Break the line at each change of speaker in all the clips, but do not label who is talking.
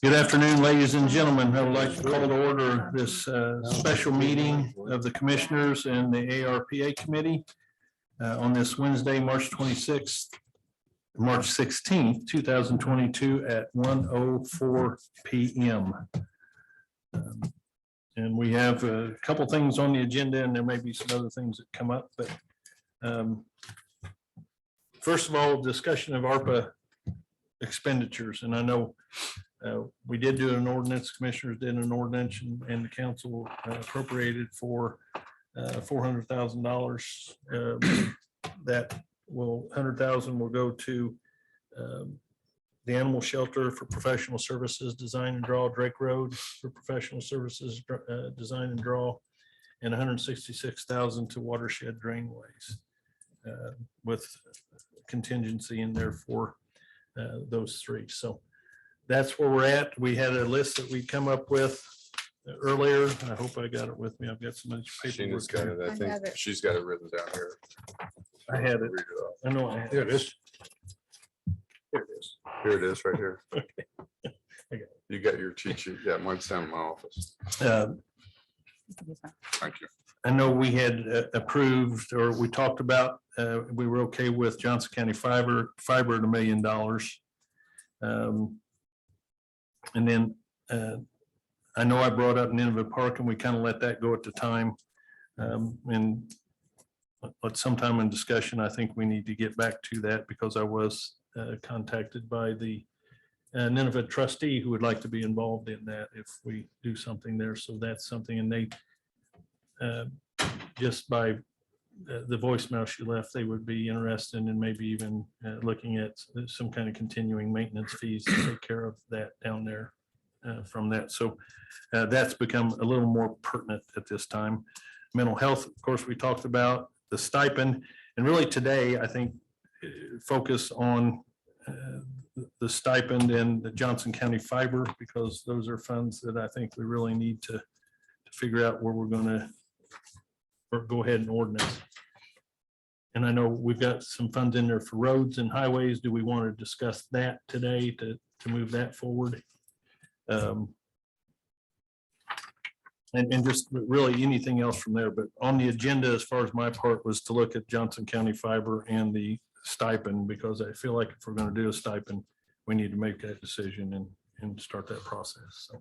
Good afternoon, ladies and gentlemen. I would like to call to order this special meeting of the Commissioners and the ARPA Committee on this Wednesday, March 16th, 2022 at 1:04 p.m. And we have a couple things on the agenda, and there may be some other things that come up, but first of all, discussion of ARPA expenditures. And I know we did do an ordinance, commissioners did an ordinance, and the council appropriated for $400,000. That will, $100,000 will go to the animal shelter for professional services, design and draw, Drake Road for professional services, design and draw, and $166,000 to watershed drainways, with contingency in there for those three. So that's where we're at. We had a list that we come up with earlier. I hope I got it with me. I've got so much paperwork.
Sheena's got it. I think she's got it written down here.
I had it. I know I had
Here it is.
Here it is.
Here it is, right here.
Okay. I got it.
You got your cheat sheet. Yeah, mine's down in my office. Thank you.
I know we had approved, or we talked about, we were okay with Johnson County Fiber at $1 million. And then I know I brought up Nineveh Park, and we kind of let that go at the time. But sometime in discussion, I think we need to get back to that, because I was contacted by the Nineveh trustee who would like to be involved in that if we do something there. So that's something, and they just by the voicemail she left, they would be interested in maybe even looking at some kind of continuing maintenance fees to take care of that down there from that. So that's become a little more pertinent at this time. Mental health, of course, we talked about the stipend, and really today, I think, focus on the stipend and the Johnson County Fiber, because those are funds that I think we really need to figure out where we're going to go ahead and ordinance. And I know we've got some funds in there for roads and highways. Do we want to discuss that today to move that forward? And just really anything else from there. But on the agenda, as far as my part, was to look at Johnson County Fiber and the stipend, because I feel like if we're going to do a stipend, we need to make that decision and start that process. So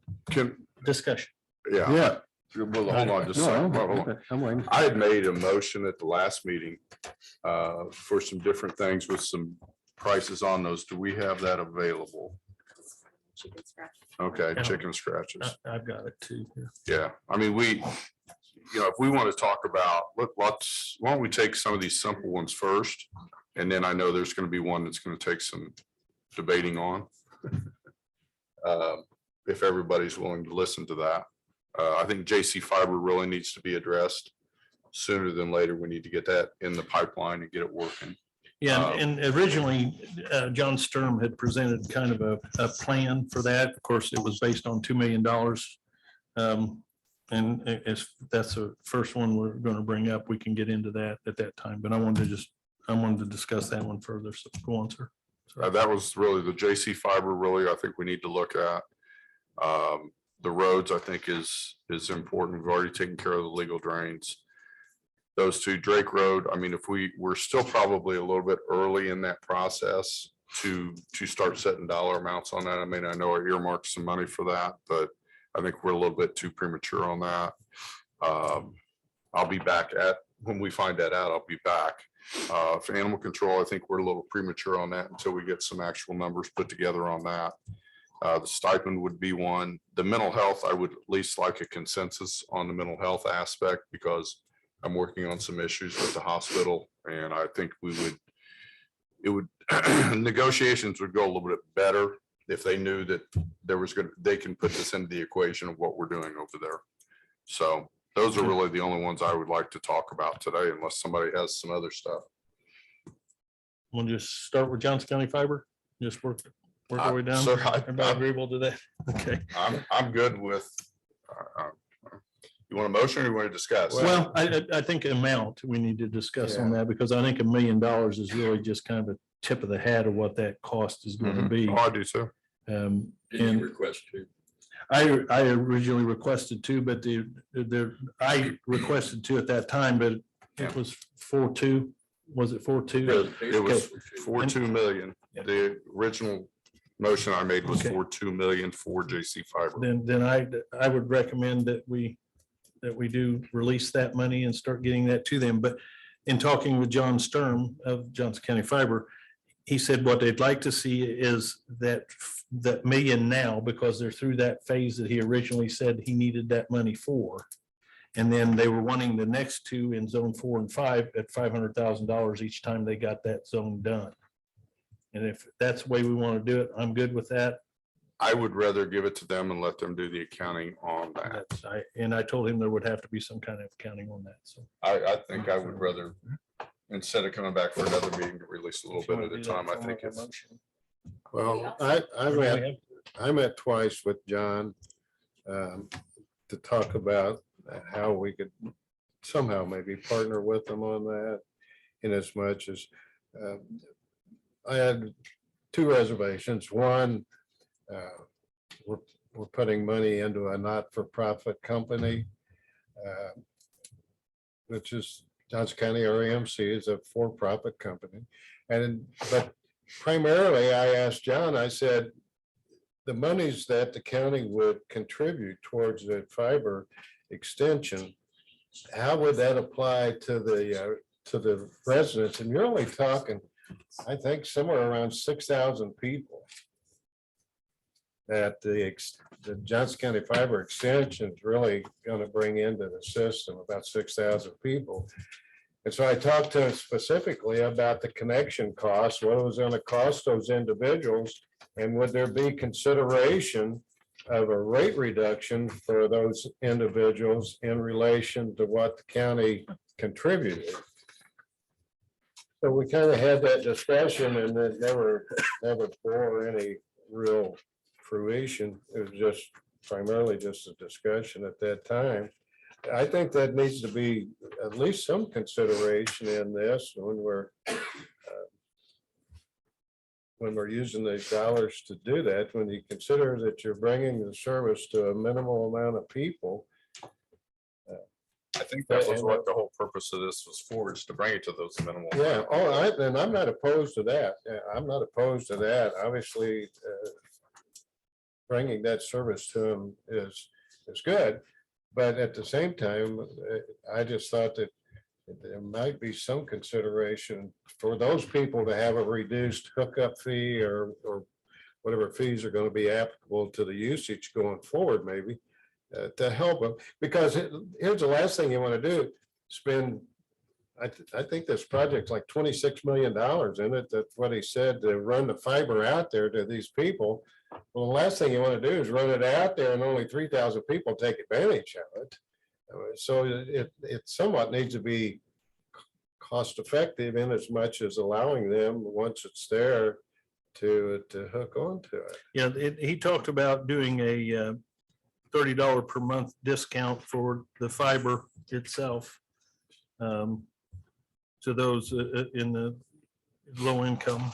discussion.
Yeah. Well, hold on just a second. Hold on. I had made a motion at the last meeting for some different things with some prices on those. Do we have that available?
Chicken scratch.
Okay, chicken scratches.
I've got it too.
Yeah, I mean, if we want to talk about, why don't we take some of these simple ones first? And then I know there's going to be one that's going to take some debating on. If everybody's willing to listen to that. I think JC Fiber really needs to be addressed sooner than later. We need to get that in the pipeline and get it working.
Yeah, and originally, John Sturm had presented kind of a plan for that. Of course, it was based on $2 million. And if that's the first one we're going to bring up, we can get into that at that time. But I wanted to discuss that one further. So go on, sir.
That was really the JC Fiber. Really, I think we need to look at. The roads, I think, is important. We've already taken care of the legal drains. Those two, Drake Road, I mean, if we're still probably a little bit early in that process to start setting dollar amounts on that. I mean, I know I earmarked some money for that, but I think we're a little bit too premature on that. I'll be back when we find that out, I'll be back. For animal control, I think we're a little premature on that until we get some actual numbers put together on that. The stipend would be one. The mental health, I would at least like a consensus on the mental health aspect, because I'm working on some issues with the hospital, and I think negotiations would go a little bit better if they knew that they can put this into the equation of what we're doing over there. So those are really the only ones I would like to talk about today, unless somebody has some other stuff.
We'll just start with Johnson County Fiber. Just work our way down.
Sir,
Everybody agreeable to that? Okay.
I'm good with. You want a motion or you want to discuss?
Well, I think amount we need to discuss on that, because I think $1 million is really just kind of tip of the hat of what that cost is going to be.
Oh, I do too.
And
request to?
I originally requested two, but I requested two at that time, but
Yeah.
it was 4.2. Was it 4.2?
It was
Okay.
for 2 million.
Yeah.
The original motion I made was
Okay.
for 2 million for JC Fiber.
Then I would recommend that we do release that money and start getting that to them. But in talking with John Sturm of Johnson County Fiber, he said what they'd like to see is that million now, because they're through that phase that he originally said he needed that money for. And then they were wanting the next two in zone 4 and 5 at $500,000 each time they got that zone done. And if that's the way we want to do it, I'm good with that.
I would rather give it to them and let them do the accounting on that.
And I told him there would have to be some kind of accounting on that, so.
I think I would rather, instead of coming back for another meeting to release a little bit at a time, I think it's.
Well, I met twice with John to talk about how we could somehow maybe partner with them on that. In as much as I had two reservations. One, we're putting money into a not-for-profit company, which is Johnson County REMC is a for-profit company. But primarily I asked John, I said, the monies that the county would contribute towards the fiber extension, how would that apply to the residents? And you're only talking, I think, somewhere around 6,000 people that the Johnson County Fiber extension is really going to bring into the system, about 6,000 people. And so I talked to him specifically about the connection costs, what it was going to cost those individuals, and would there be consideration of a rate reduction for those individuals in relation to what the county contributed. So we kind of had that discussion and it never bore any real fruition. It was just primarily just a discussion at that time. I think that needs to be at least some consideration in this when we're using these dollars to do that, when you consider that you're bringing the service to a minimal amount of people.
I think that was what the whole purpose of this was for, is to bring it to those minimal.
Yeah, and I'm not opposed to that. I'm not opposed to that. Obviously, bringing that service to them is good. But at the same time, I just thought that there might be some consideration for those people to have a reduced hookup fee or whatever fees are going to be applicable to the usage going forward, maybe to help them. Because here's the last thing you want to do, spend, I think this project's like $26 million in it. That's what he said, to run the fiber out there to these people. Well, the last thing you want to do is run it out there and only 3,000 people take advantage of it. So it somewhat needs to be cost effective in as much as allowing them, once it's there, to hook onto it.
Yeah, he talked about doing a $30 per month discount for the fiber itself to those in the low income,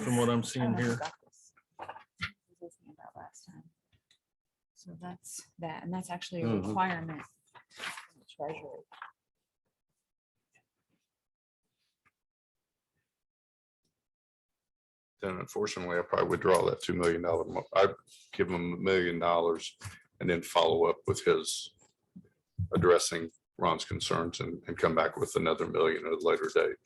from what I'm seeing here.
So that's that, and that's actually a
Mhm.
requirement. from the Treasury.
Then unfortunately, I probably would draw that $2 million. I'd give him $1 million and then follow up with his addressing Ron's concerns and come back with another million at a later date.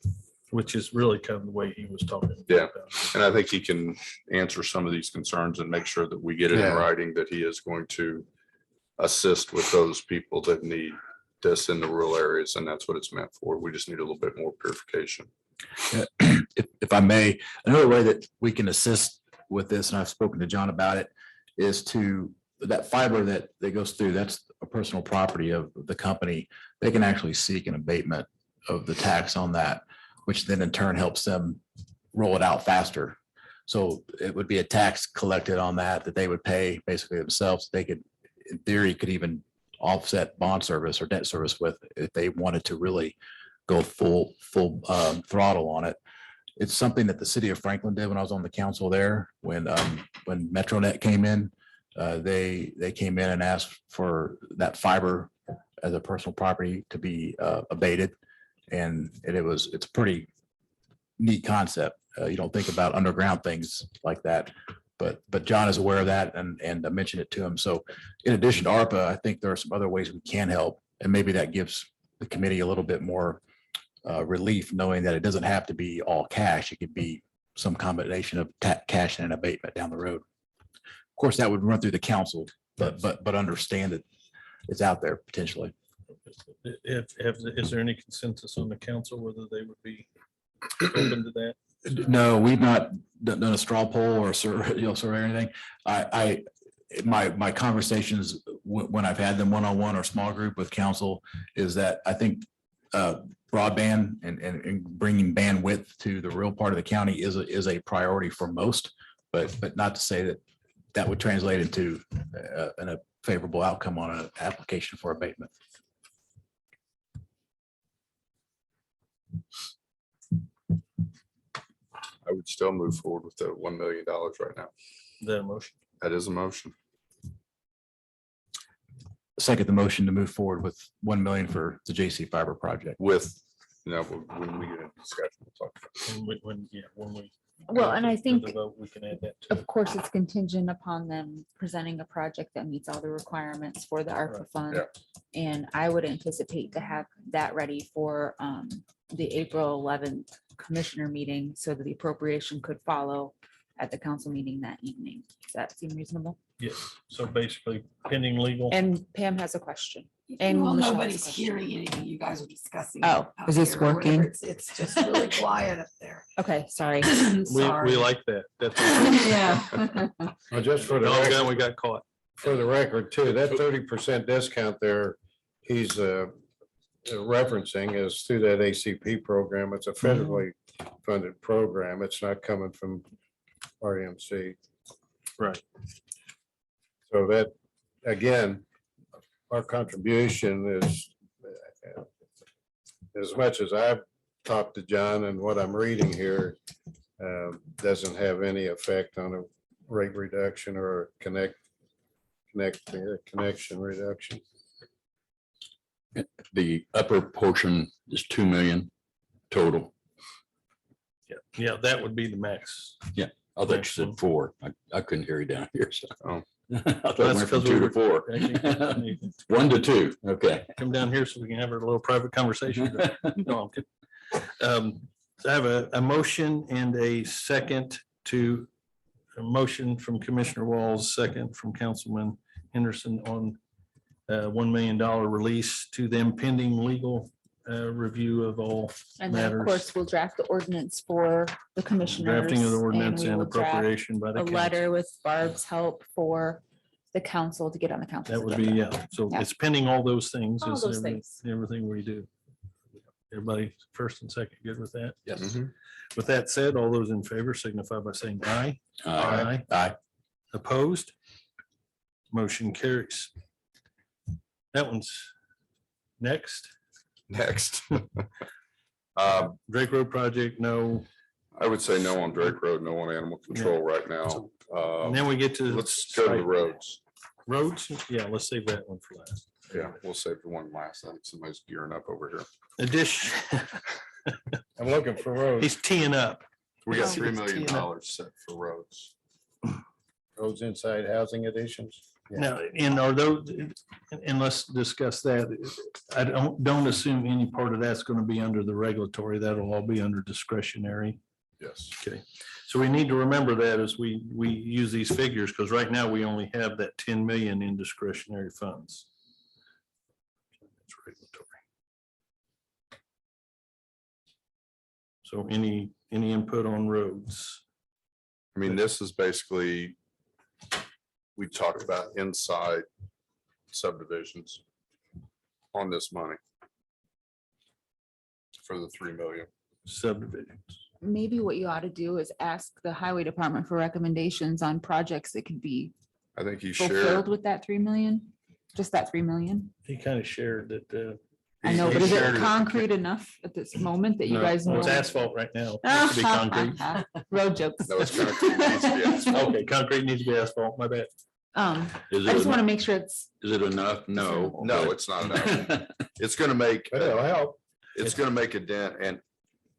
Which is really kind of the way he was talking.
Yeah.
about.
And I think he can answer some of these concerns and make sure that we get it in
Yeah.
writing that he is going to assist with those people that need this in the rural areas. And that's what it's meant for. We just need a little bit more purification.
If I may, another way that we can assist with this, and I've spoken to John about it, is to that fiber that goes through, that's a personal property of the company. They can actually seek an abatement of the tax on that, which then in turn helps them roll it out faster. So it would be a tax collected on that they would pay basically themselves. They could, in theory, could even offset bond service or debt service with if they wanted to really go full throttle on it. It's something that the city of Franklin did when I was on the council there, when MetroNet came in. They came in and asked for that fiber as a personal property to be abated. And it's a pretty neat concept. You don't think about underground things like that, but John is aware of that and I mentioned it to him. So in addition to ARPA, I think there are some other ways we can help, and maybe that gives the committee a little bit more relief, knowing that it doesn't have to be all cash. It could be some combination of cash and an abatement down the road. Of course, that would run through the council, but understand that it's out there potentially.
Is there any consensus on the council whether they would be open to that?
No, we've not done a straw poll or survey or anything. My conversations when I've had them one-on-one or small group with council is that I think broadband and bringing bandwidth to the real part of the county is a priority for most, but not to say that would translate into a favorable outcome on an application for abatement.
I would still move forward with the $1 million right now.
The motion.
That is a motion.
Second, the motion to move forward with 1 million for the JC Fiber project.
With, when we get into discussion, we'll talk about it.
When we.
Well, and I
for the
think,
vote, we can add that.
of course, it's contingent upon them presenting a project that meets all the requirements for the ARPA
Right,
fund.
yeah.
And I would anticipate to have that ready for the April 11th commissioner meeting so that the appropriation could follow at the council meeting that evening. Does that seem reasonable?
Yes, so basically pending legal.
And Pam has a question. And
Well,
Michelle has a
nobody's
question.
hearing anything you guys are discussing.
Oh,
out
is this
here or whatever.
working?
It's just really quiet up there.
Okay, sorry.
We
Sorry.
like that. That's.
Yeah.
Well, just for the
Oh,
record,
God, we got caught.
for the record too, that 30% discount there, he's referencing is through that ACP program. It's a federally funded program. It's not coming from RMC.
Right.
So that, again, our contribution is, as much as I've talked to John and what I'm reading here, doesn't have any effect on a rate reduction or a connection reduction.
The upper portion is 2 million total.
Yeah, that would be the max.
I thought you said 4. I couldn't hear you down here, so.
Oh.
I thought it
That's
went from
because
2
we
to 4.
Actually,
1 to 2, okay.
come down here so we can have a little private conversation. No, I'm kidding. So I have a motion and a second to a motion from Commissioner Walls, second from Councilman Henderson on $1 million release to them pending legal review of all
And then, of
matters.
course, we'll draft the ordinance for the commissioners.
Drafting of the ordinance
we
and
will draft
appropriation by the
a
council.
letter with Barb's help for the council to get on the council.
That would be, yeah. So
Yeah.
it's pending all those things.
All
is
those things.
Everything we do. Everybody first and second, good with that?
Yes.
Mhm.
With that said, all those in favor signify by saying aye.
Aye.
Opposed? Motion carries. That one's next.
Next.
Drake Road project, no.
I would say no on Drake Road, no on animal control right now.
So- And then we get to.
Let's go to the roads.
Roads, yeah, let's save that one for last.
Yeah, we'll save the one last. I think somebody's gearing up over here.
Addition,
I'm looking for roads,
he's teeing up.
We got
Oh.
$3 million set for roads.
roads inside housing additions. Yeah.
Now, and are those, and let's discuss that. I don't assume any part of that's going to be under the regulatory. That'll all be under discretionary.
Yes.
Okay, so we need to remember that as we use these figures, because right now we only have that 10 million in discretionary funds. That's regulatory. So any input on roads?
I mean, this is basically, we talked about inside subdivisions on this money for the 3 million.
Subdivisions.
Maybe what you ought to do is ask the highway department for recommendations on projects that could be
I think he
fulfilled
shared,
with that 3 million, just that 3 million.
He kind of shared that
I know,
He
but is
shared
it
it with the
concrete enough at this moment that you
No,
guys know?
It's asphalt right now. It used to be concrete.
Road jokes.
No, it's concrete, needs to be asphalt.
Okay, concrete needs to be asphalt, my bad.
Is
I just want to
it,
make sure it's,
is it enough? No.
No, it's not enough. It's gonna make,
But it'll help.
it's gonna make a dent, and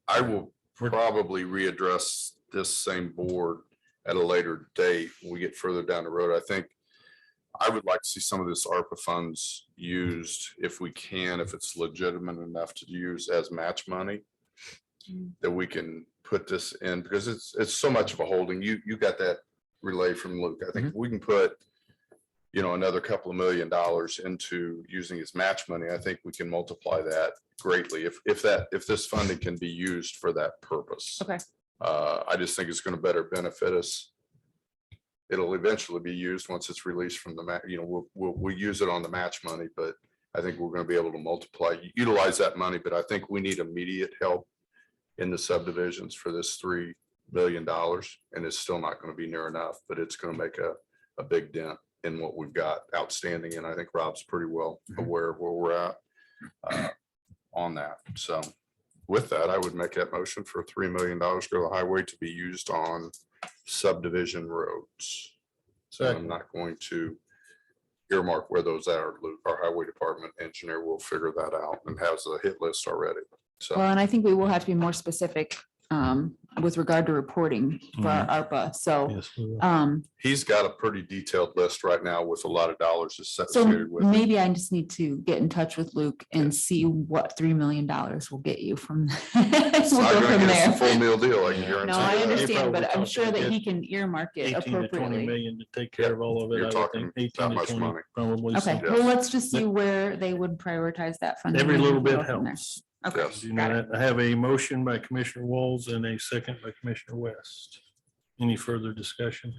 I will probably readdress this same board at a later date when we get further down the road. I think I would like to see some of this ARPA funds used if we can, if it's legitimate enough to use as match money. That we can put this in, because it's so much of a holding. You got that relay from Luke. I think if we can put, another couple of $1 million into using as match money, I think we can multiply that greatly if this funding can be used for that purpose.
okay,
I just think it's going to better benefit us. It'll eventually be used once it's released from the we'll use it on the match money, but I think we're going to be able to utilize that money. But I think we need immediate help in the subdivisions for this $3 billion, and it's still not going to be near enough, but it's going to make a big dent in what we've got outstanding. And I think Rob's pretty well aware of where we're at on that. So with that, I would make that motion for $3 million to the highway to be used on subdivision roads. So I'm
Second.
not going to earmark where those are. Luke, our highway department engineer, will figure that out and has a hit list already. So.
well, and I think we will have to be more specific with regard to reporting for our ARPA, so,
Yes, we will.
He's got a pretty detailed list right now with a lot of dollars
so
associated with it.
maybe I just need to get in touch with Luke and see what $3 million will get you from.
It's
We'll
not
go
gonna
from
get us
there.
a full meal deal, I can
No,
guarantee.
No, I
you that.
understand, but I'm
probably
sure that
get
he can earmark it
18 to 20
appropriately.
million to take care of all of it.
You're
I would
talking
think.
that
18 to
much
20,
money.
probably.
Okay,
so.
well, let's just see where they would prioritize that funding.
Every
and
little
we'll
bit
go from there.
helps.
Okay,
Yes.
You know
got it.
that. I have a motion by Commissioner Walls and a second by Commissioner West. Any further discussion?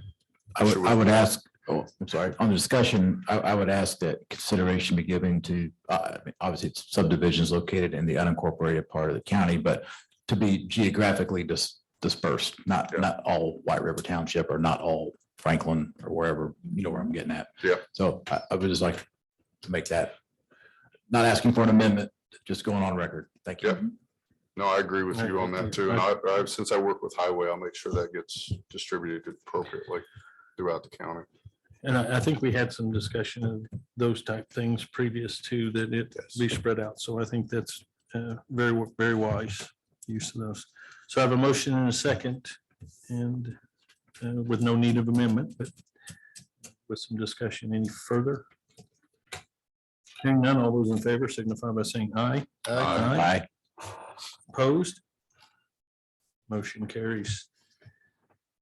I would ask, I'm sorry, on the discussion, I would ask that consideration be given to, I mean, obviously it's subdivisions located in the unincorporated part of the county, but to be geographically dispersed, not all White River Township or not all Franklin or wherever, you know where I'm getting at.
Yeah.
So I would just like to make that, not asking for an amendment, just going on record. Thank you.
Yep. No, I agree with you on that too. And since I work with highway, I'll make sure that gets distributed appropriately throughout the county.
And I think we had some discussion of those type things previous to that it be spread out. So I think that's very, very wise use of those. So I have a motion and a second and with no need of amendment, but with some discussion. Any further? Hearing none, all those in favor signify by saying aye.
Aye.
Opposed? Motion carries.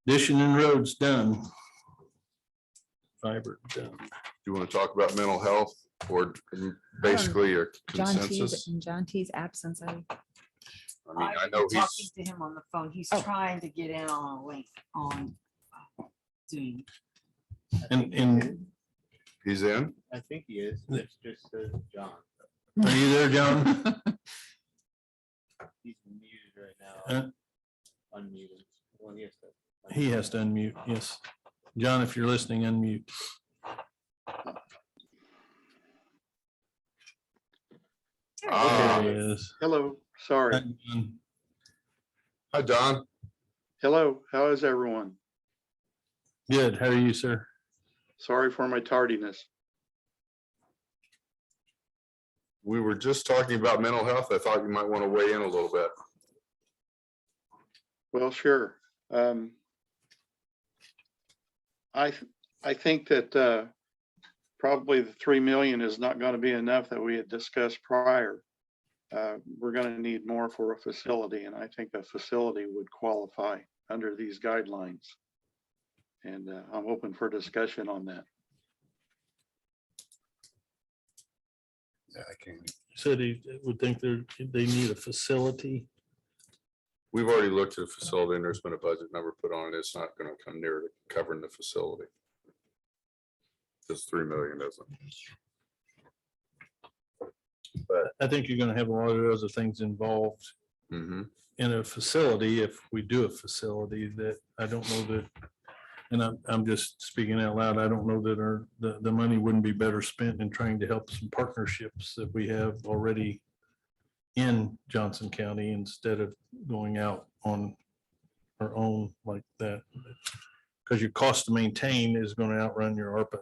Addition and roads done. Fiber done.
You want to talk about mental health or basically a
John T's,
consensus?
in John T's absence,
I mean,
I've
I
been
know
talking
he's,
to him on the phone. He's
Oh.
trying to get in on a link on Zoom.
And
he's in.
I think he is. It's just John.
are you there, John?
He's muted right
Huh?
now. Unmuted. Well, he has to.
He has to unmute, yes. John, if you're listening, unmute.
Ah,
There he is.
Hello, sorry.
Hi, Don.
Hello, how is everyone?
Good, how are you, sir?
Sorry for my tardiness.
We were just talking about mental health. I thought you might want to weigh in a little bit.
Well, sure. I think that probably the 3 million is not going to be enough that we had discussed prior. We're going to need more for a facility, and I think a facility would qualify under these guidelines. And I'm open for discussion on that.
Yeah, I can't.
Said he would think they need a facility.
We've already looked at a facility and there's been a budget number put on it. It's not going to come near to covering the facility. This 3 million doesn't.
But I think you're gonna have a lot of other things involved
Mhm.
in a facility, if we do a facility, that I don't know that, and I'm just speaking out loud, I don't know that the money wouldn't be better spent in trying to help some partnerships that we have already in Johnson County instead of going out on our own like that. Because your cost to maintain is going to outrun your ARPA.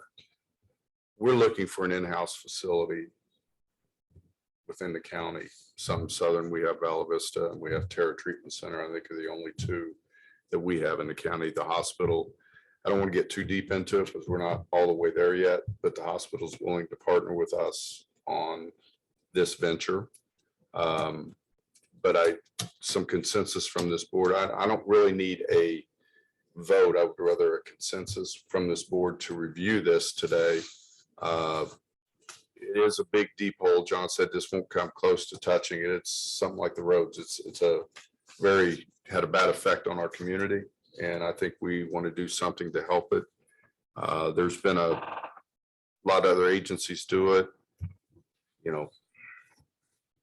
We're looking for an in-house facility within the county. Some southern, we have Bella Vista and we have Terra Treatment Center. I think are the only two that we have in the county. The hospital, I don't want to get too deep into it because we're not all the way there yet, but the hospital's willing to partner with us on this venture. But some consensus from this board. I don't really need a vote. I would rather a consensus from this board to review this today. It is a big deep hole. John said this won't come close to touching it. It's something like the roads. It's a very, had a bad effect on our community. And I think we want to do something to help it. There's been a lot of other agencies do it. You know,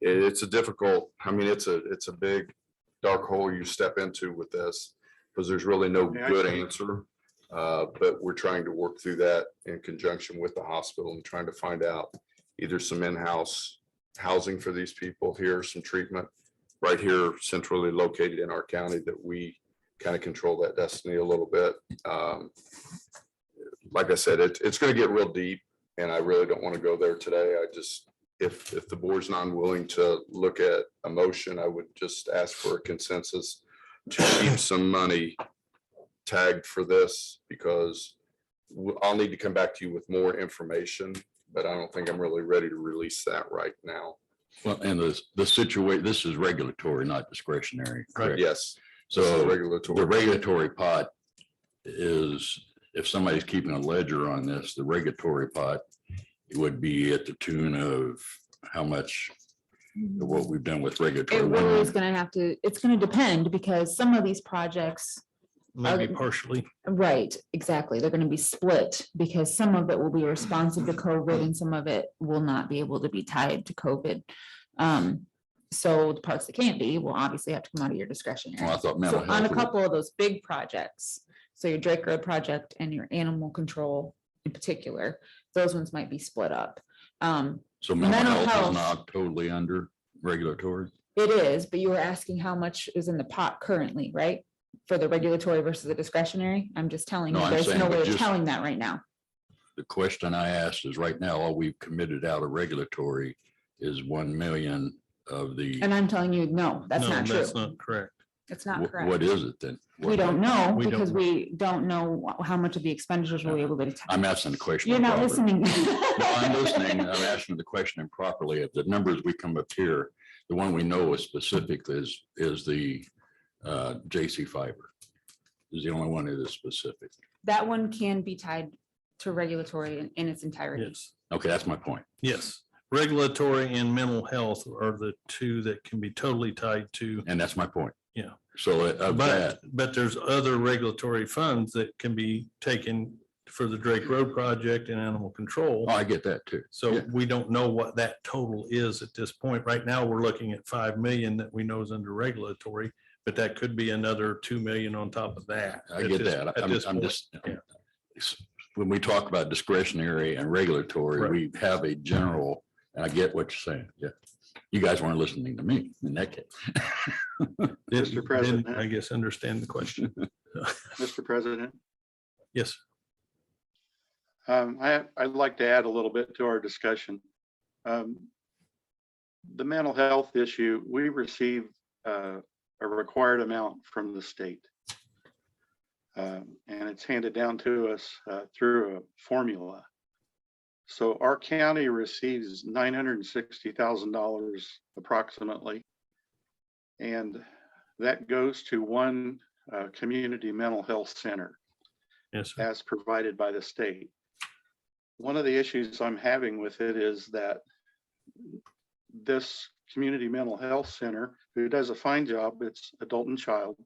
it's a difficult, I mean, it's a big dark hole you step into with this because there's really no
Yeah,
good
actually-
answer. But we're trying to work through that in conjunction with the hospital and trying to find out either some in-house housing for these people here, some treatment right here centrally located in our county that we kind of control that destiny a little bit. Like I said, it's going to get real deep and I really don't want to go there today. I just, if the board's not willing to look at a motion, I would just ask for a consensus to keep some money tagged for this because I'll need to come back to you with more information, but I don't think I'm really ready to release that right now.
Well, and the situation, this is regulatory, not discretionary. correct?
Yes. this is
So the
regulatory.
regulatory pot is, if somebody's keeping a ledger on this, the regulatory pot would be at the tune of how much of what we've done with regulatory.
It really is gonna have to, it's gonna depend because some of these projects,
Maybe partially.
right, exactly, they're gonna be split because some of it will be responsive to COVID and some of it will not be able to be tied to COVID. So the parts that can't be will obviously have to come out of your discretionary.
Well, I thought
So
mental
on
health.
a
would-
couple of those big projects, so your Drake Road project and your animal control in particular, those ones might be split up.
So mental
mental
health
health-
is not totally under regulatory.
It is, but you were asking how much is in the pot currently, right? For the regulatory versus the discretionary? I'm just telling
No,
you,
I'm
there's
saying,
no
but
way of
just-
telling that right now.
The question I asked is right now, all we've committed out of regulatory is 1 million of the,
And I'm telling you, no, that's
No,
not true.
that's not correct.
It's not
what
correct.
is it then?
We don't know
We don't
because
know.
we don't know how much of the expenditures we'll be able to.
I'm asking the question.
You're not
improperly.
listening.
No, I'm listening. I'm asking the question improperly. If the numbers we come up here, the one we know is specific is the JC fiber. Is the only one that is specific.
That one can be tied to regulatory in its entirety.
Yes,
Okay, that's my point.
yes. Regulatory and mental health are the two that can be totally tied to.
And that's my point.
Yeah.
So of that,
But there's other regulatory funds that can be taken for the Drake Road project and animal control.
oh, I get that too.
So
Yeah.
we don't know what that total is at this point. Right now, we're looking at 5 million that we know is under regulatory, but that could be another 2 million on top of that.
I
at
get
this-
that.
at
I'm
this
I'm
point.
just,
Yeah.
when we talk about discretionary and regulatory,
Right.
we have a general, and I get what you're saying. Yeah. You guys weren't listening to me in that case.
Didn't-
President.
didn't, I guess, understand the question.
Mr. President,
Yes,
I'd like to add a little bit to our discussion. The mental health issue, we received a required amount from the state. And it's handed down to us through a formula. So our county receives $960,000 approximately. And that goes to one community mental health center
yes, sir.
as provided by the state. One of the issues I'm having with it is that this community mental health center, who does a fine job, it's adult and child,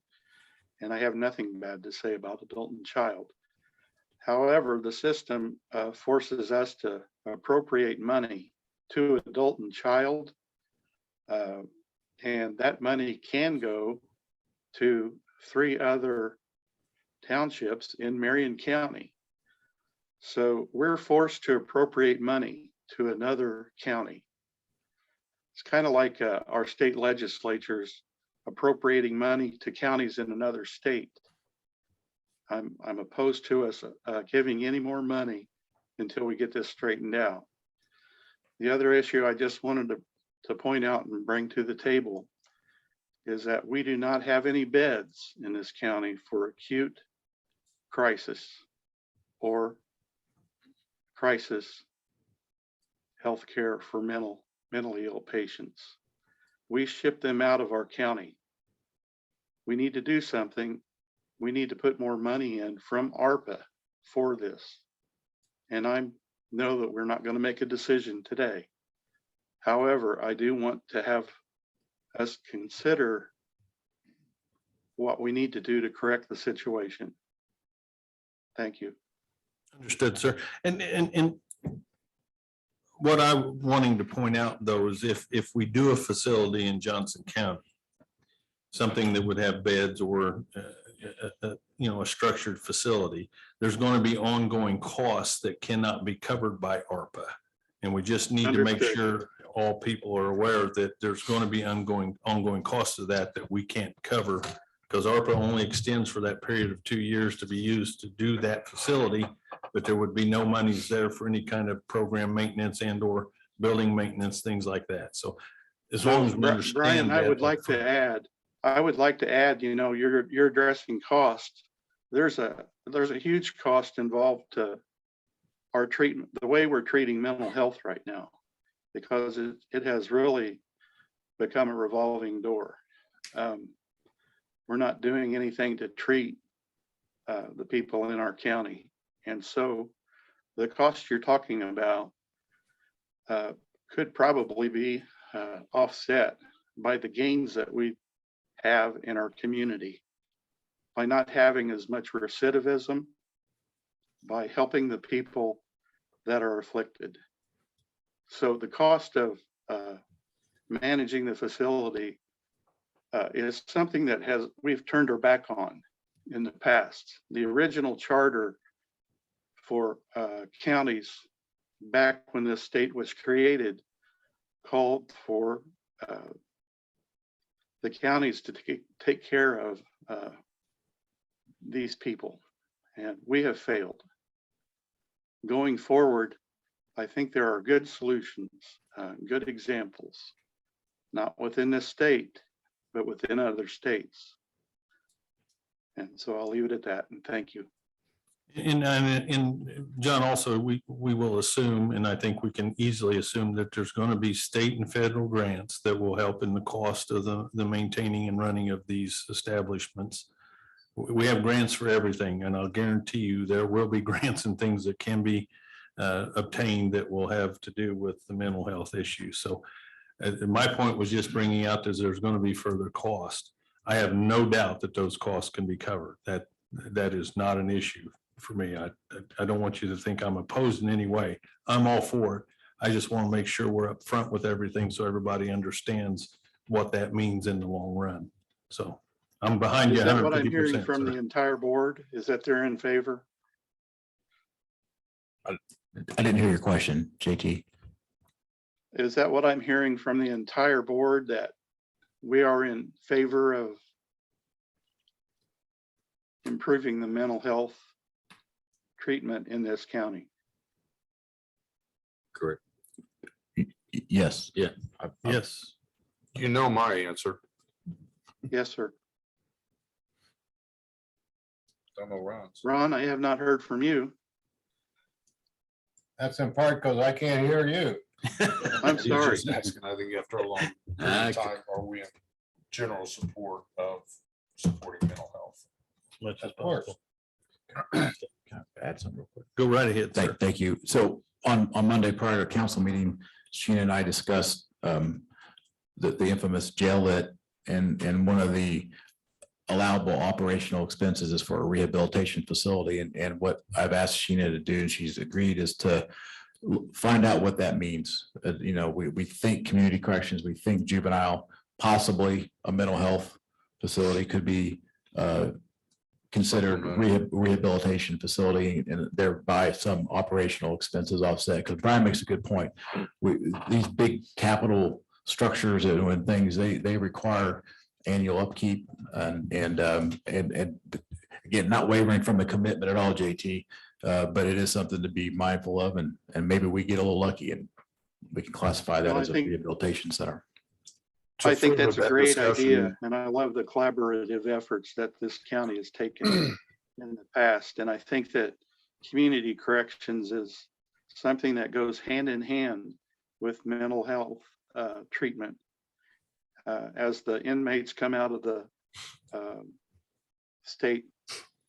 and I have nothing bad to say about adult and child. However, the system forces us to appropriate money to adult and child, and that money can go to 3 other townships in Marion County. So we're forced to appropriate money to another county. It's kind of like our state legislatures appropriating money to counties in another state. I'm opposed to us giving any more money until we get this straightened out. The other issue I just wanted to point out and bring to the table is that we do not have any beds in this county for acute crisis or crisis healthcare for mentally ill patients. We ship them out of our county. We need to do something. We need to put more money in from ARPA for this. And I know that we're not going to make a decision today. However, I do want to have us consider what we need to do to correct the situation. Thank you.
Understood, sir. And what I'm wanting to point out though is if we do a facility in Johnson County, something that would have beds or a structured facility, there's going to be ongoing costs that cannot be covered by ARPA. And we just need to make
Understood.
sure all people are aware that there's going to be ongoing costs of that we can't cover, because ARPA only extends for that period of 2 years to be used to do that facility, but there would be no monies there for any kind of program maintenance and or building maintenance, things like that. So as long as we understand
Brian, I
that
would like to add, you're addressing cost. There's a huge cost involved to our treatment, the way we're treating mental health right now, because it has really become a revolving door. We're not doing anything to treat the people in our county. And so the cost you're talking about could probably be offset by the gains that we have in our community by not having as much recidivism, by helping the people that are afflicted. So the cost of managing the facility is something that we've turned our back on in the past. The original charter for counties back when this state was created called for the counties to take care of these people, and we have failed. Going forward, I think there are good solutions, good examples, not within this state, but within other states. And so I'll leave it at that, and thank you.
And John, also, we will assume, and I think we can easily assume that there's going to be state and federal grants that will help in the cost of the maintaining and running of these establishments. We have grants for everything, and I'll guarantee you there will be grants and things that can be obtained that will have to do with the mental health issue. So my point was just bringing out that there's going to be further cost. I have no doubt that those costs can be covered. That is not an issue for me. I don't want you to think I'm opposed in any way. I'm all for it. I just want to make sure we're up front with everything so everybody understands what that means in the long run. So I'm behind you
Is that what I'm
150%.
hearing from
sir.
the entire board? Is that they're in favor?
I didn't hear your question, JT.
Is that what I'm hearing from the entire board, that we are in favor of improving the mental health treatment in this county?
Correct.
Yes.
Yeah.
Yes.
You know my answer.
Yes, sir.
Don't know Ron's.
Ron, I have not heard from you.
That's in part because I can't hear you.
I'm sorry.
Asking, I think after a long
I c-
time, are we in general support of supporting mental health?
Much as
Of course.
possible.
Can I add something real quick?
Go right ahead, sir.
Thank you. So on Monday prior to council meeting, Sheena and I discussed the infamous jail lit, and one of the allowable operational expenses is for a rehabilitation facility. And what I've asked Sheena to do, and she's agreed, is to find out what that means. We think community corrections, we think juvenile, possibly a mental health facility could be considered rehabilitation facility, and thereby some operational expenses offset. Because Brian makes a good point. These big capital structures and things, they require annual upkeep and again, not wavering from the commitment at all, JT. But it is something to be mindful of, and maybe we get a little lucky and we can classify that
Well, I
as a
think-
rehabilitation center.
To
I think
further
that's a
that
great
discussion-
idea, and I love the collaborative efforts that this county has taken in the past. And I think that community corrections is something that goes hand in hand with mental health treatment. As the inmates come out of the state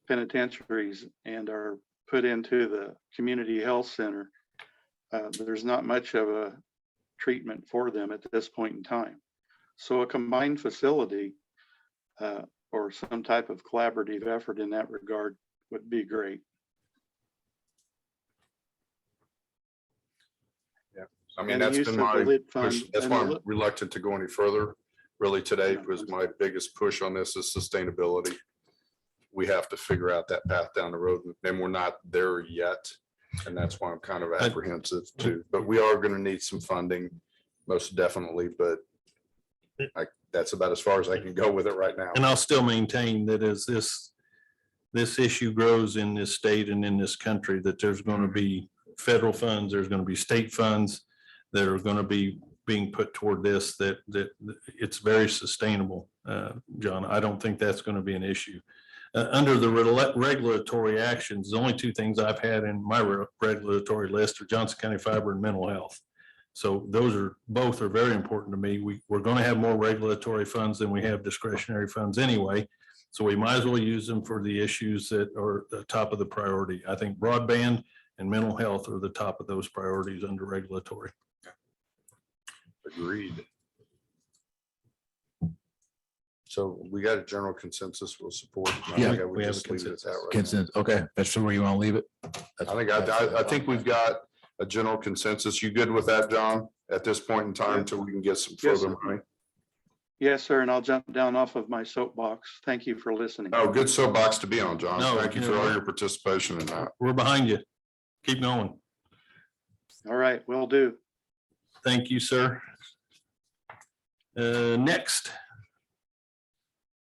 penitentiaries and are put into the community health center, there's not much of a treatment for them at this point in time. So a combined facility or some type of collaborative effort in that regard would be great.
I mean,
And the
that's
use
been
of the
my
lit
push.
fund
That's
and
why
the
I'm
lit-
reluctant to go any further. Really today
Yeah.
was my biggest push on this is sustainability. We have to figure out that path down the road and we're not there yet. And that's why I'm kind of apprehensive too, but we are going to need some funding, most definitely, but that's about as far as I can go with it right now.
And I'll still maintain that as this issue grows in this state and in this country, that there's going to be federal funds, there's going to be state funds that are going to be being put toward this, that it's very sustainable. John, I don't think that's going to be an issue. Under the regulatory actions, the only two things I've had in my regulatory list are Johnson County Fiber and mental health. So both are very important to me. We're going to have more regulatory funds than we have discretionary funds anyway. So we might as well use them for the issues that are the top of the priority. I think broadband and mental health are the top of those priorities under regulatory.
Agreed. So we got a general consensus we'll support. I
Yeah,
think I would
we have
just
a
leave it at that right now.
Consent, okay, that's where you want to leave it?
I think we've got a general consensus. You good with that, John? At this point in time, until we can get some
Yes,
further
sir.
money?
Yes, sir. And I'll jump down off of my soapbox. Thank you for listening.
Oh, good soapbox to be on, John.
No,
Thank you for all your participation in that.
We're behind you. Keep going.
All right, will do.
Thank you, sir. Next,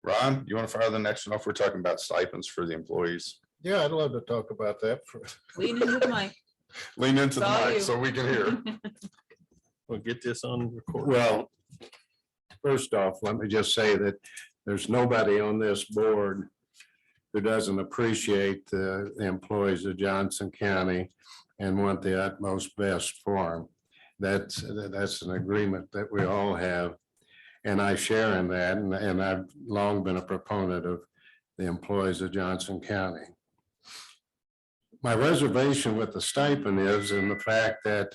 Ron, you want to fire the next one off? We're talking about stipends for the employees.
Yeah, I'd love to talk about that.
Lean into the mic.
Lean into the
It's all
mic
you.
so we can hear.
we'll get this on record.
Well, first off, let me just say that there's nobody on this board who doesn't appreciate the employees of Johnson County and want the utmost best for them. That's an agreement that we all have. And I share in that, and I've long been a proponent of the employees of Johnson County. My reservation with the stipend is in the fact that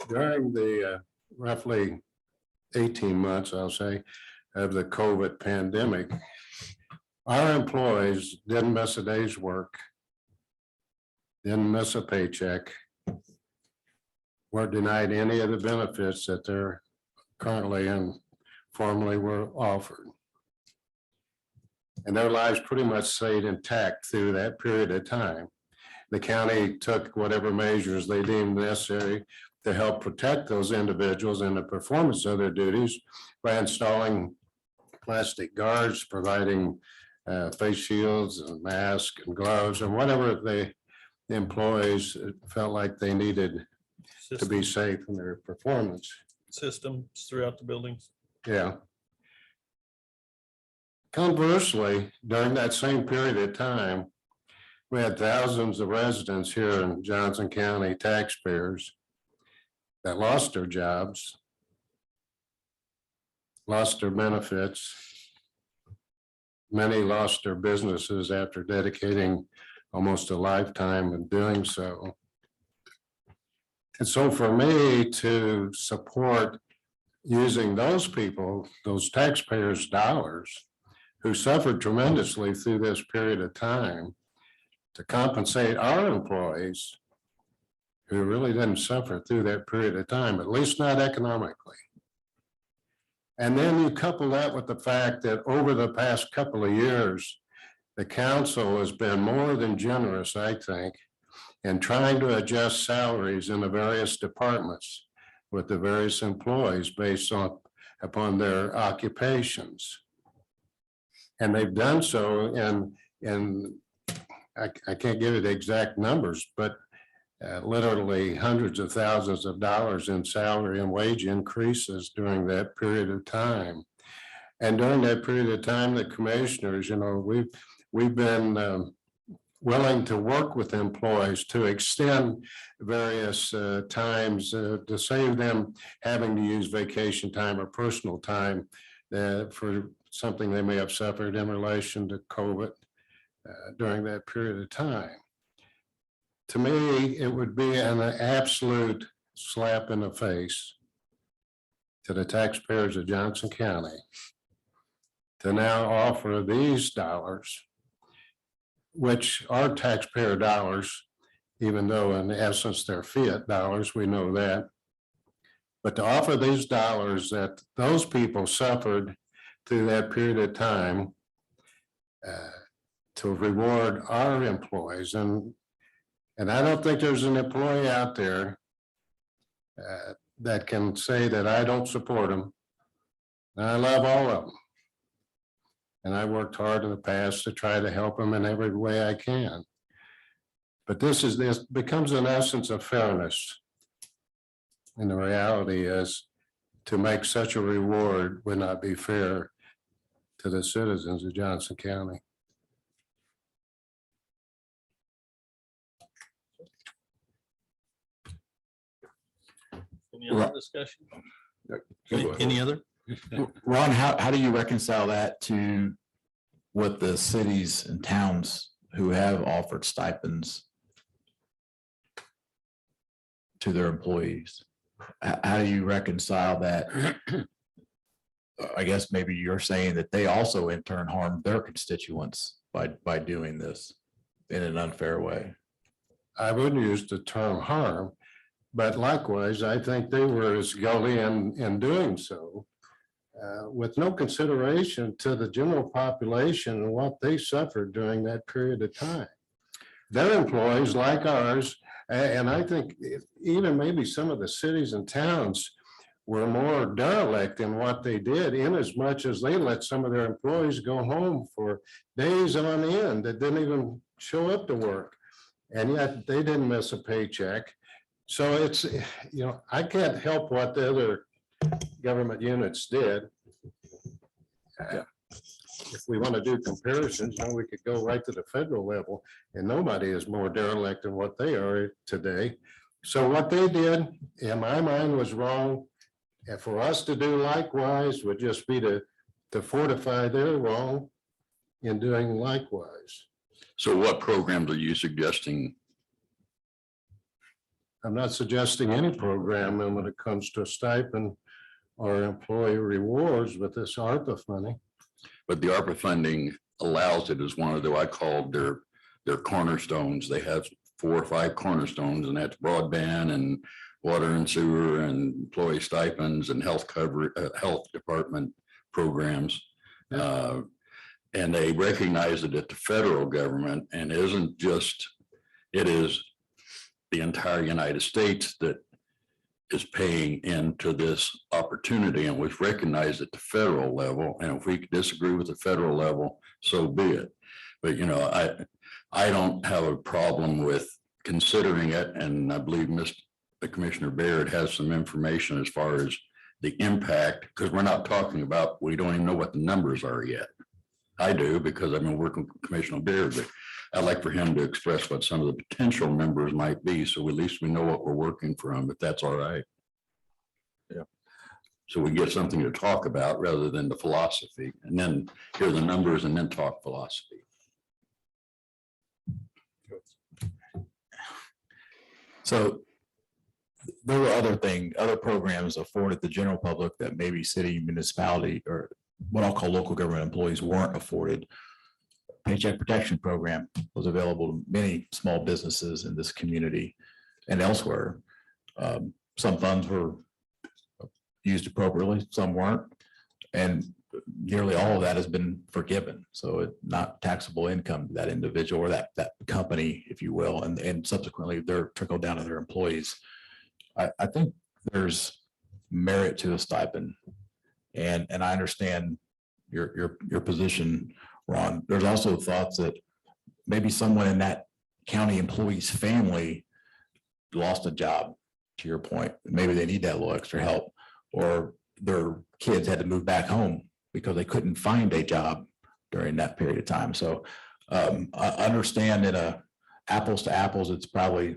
during the roughly 18 months, I'll say, of the COVID pandemic, our employees didn't miss a day's work, didn't miss a paycheck, weren't denied any of the benefits that they're currently and formerly were offered. And their lives pretty much stayed intact through that period of time. The county took whatever measures they deemed necessary to help protect those individuals in the performance of their duties by installing plastic guards, providing face shields and masks and gloves and whatever the employees felt like they needed to be safe in their performance.
Systems throughout the buildings.
Yeah. Conversely, during that same period of time, we had thousands of residents here in Johnson County, taxpayers, that lost their jobs, lost their benefits. Many lost their businesses after dedicating almost a lifetime in doing so. And so for me to support using those people, those taxpayers' dollars, who suffered tremendously through this period of time, to compensate our employees who really didn't suffer through that period of time, at least not economically. And then you couple that with the fact that over the past couple of years, the council has been more than generous, I think, in trying to adjust salaries in the various departments with the various employees based upon their occupations. And they've done so in I can't give you the exact numbers, but literally hundreds of thousands of dollars in salary and wage increases during that period of time. And during that period of time, the commissioners, we've been willing to work with employees to extend various times to save them having to use vacation time or personal time for something they may have suffered in relation to COVID during that period of time. To me, it would be an absolute slap in the face to the taxpayers of Johnson County to now offer these dollars, which are taxpayer dollars, even though in essence they're fiat dollars, we know that. But to offer these dollars that those people suffered through that period of time to reward our employees. And I don't think there's an employee out there that can say that I don't support them. And I love all of them. And I worked hard in the past to try to help them in every way I can. But this becomes an essence of fairness. And the reality is to make such a reward would not be fair to the citizens of Johnson County.
Any other discussion? Any other?
Ron, how do you reconcile that to what the cities and towns who have offered stipends to their employees? How do you reconcile that? I guess maybe you're saying that they also in turn harm their constituents by doing this in an unfair way.
I wouldn't use the term harm, but likewise, I think they were as guilty in doing so with no consideration to the general population and what they suffered during that period of time. Their employees, like ours, and I think even maybe some of the cities and towns were more derelict in what they did, in as much as they let some of their employees go home for days on end that didn't even show up to work. And yet they didn't miss a paycheck. So it's, I can't help what the other government units did. If we want to do comparisons, we could go right to the federal level, and nobody is more derelict than what they are today. So what they did, in my mind, was wrong. And for us to do likewise would just be to fortify their wrong in doing likewise.
So what programs are you suggesting?
I'm not suggesting any program when it comes to stipend or employee rewards with this ARPA money.
But the ARPA funding allows it as one of the, I call their cornerstones. They have 4 or 5 cornerstones, and that's broadband and water and sewer and employee stipends and health health department programs. And they recognize it at the federal government, and isn't just, it is the entire United States that is paying into this opportunity, and was recognized at the federal level. And if we disagree with the federal level, so be it. But, I don't have a problem with considering it. And I believe Commissioner Baird has some information as far as the impact, because we're not talking about, we don't even know what the numbers are yet. I do, because I've been working with Commissioner Baird, but I'd like for him to express what some of the potential numbers might be, so at least we know what we're working from, if that's all right.
Yeah.
So we get something to talk about rather than the philosophy, and then hear the numbers and then talk philosophy.
So there were other programs afforded the general public that maybe city, municipality, or what I'll call local government employees weren't afforded. Paycheck protection program was available to many small businesses in this community and elsewhere. Some funds were used appropriately, some weren't, and nearly all of that has been forgiven. So it's not taxable income to that individual or that company, if you will, and subsequently they're trickled down to their employees. I think there's merit to a stipend. And I understand your position, Ron. There's also thoughts that maybe someone in that county employee's family lost a job, to your point. Maybe they need that little extra help, or their kids had to move back home because they couldn't find a job during that period of time. So I understand that apples to apples, it's probably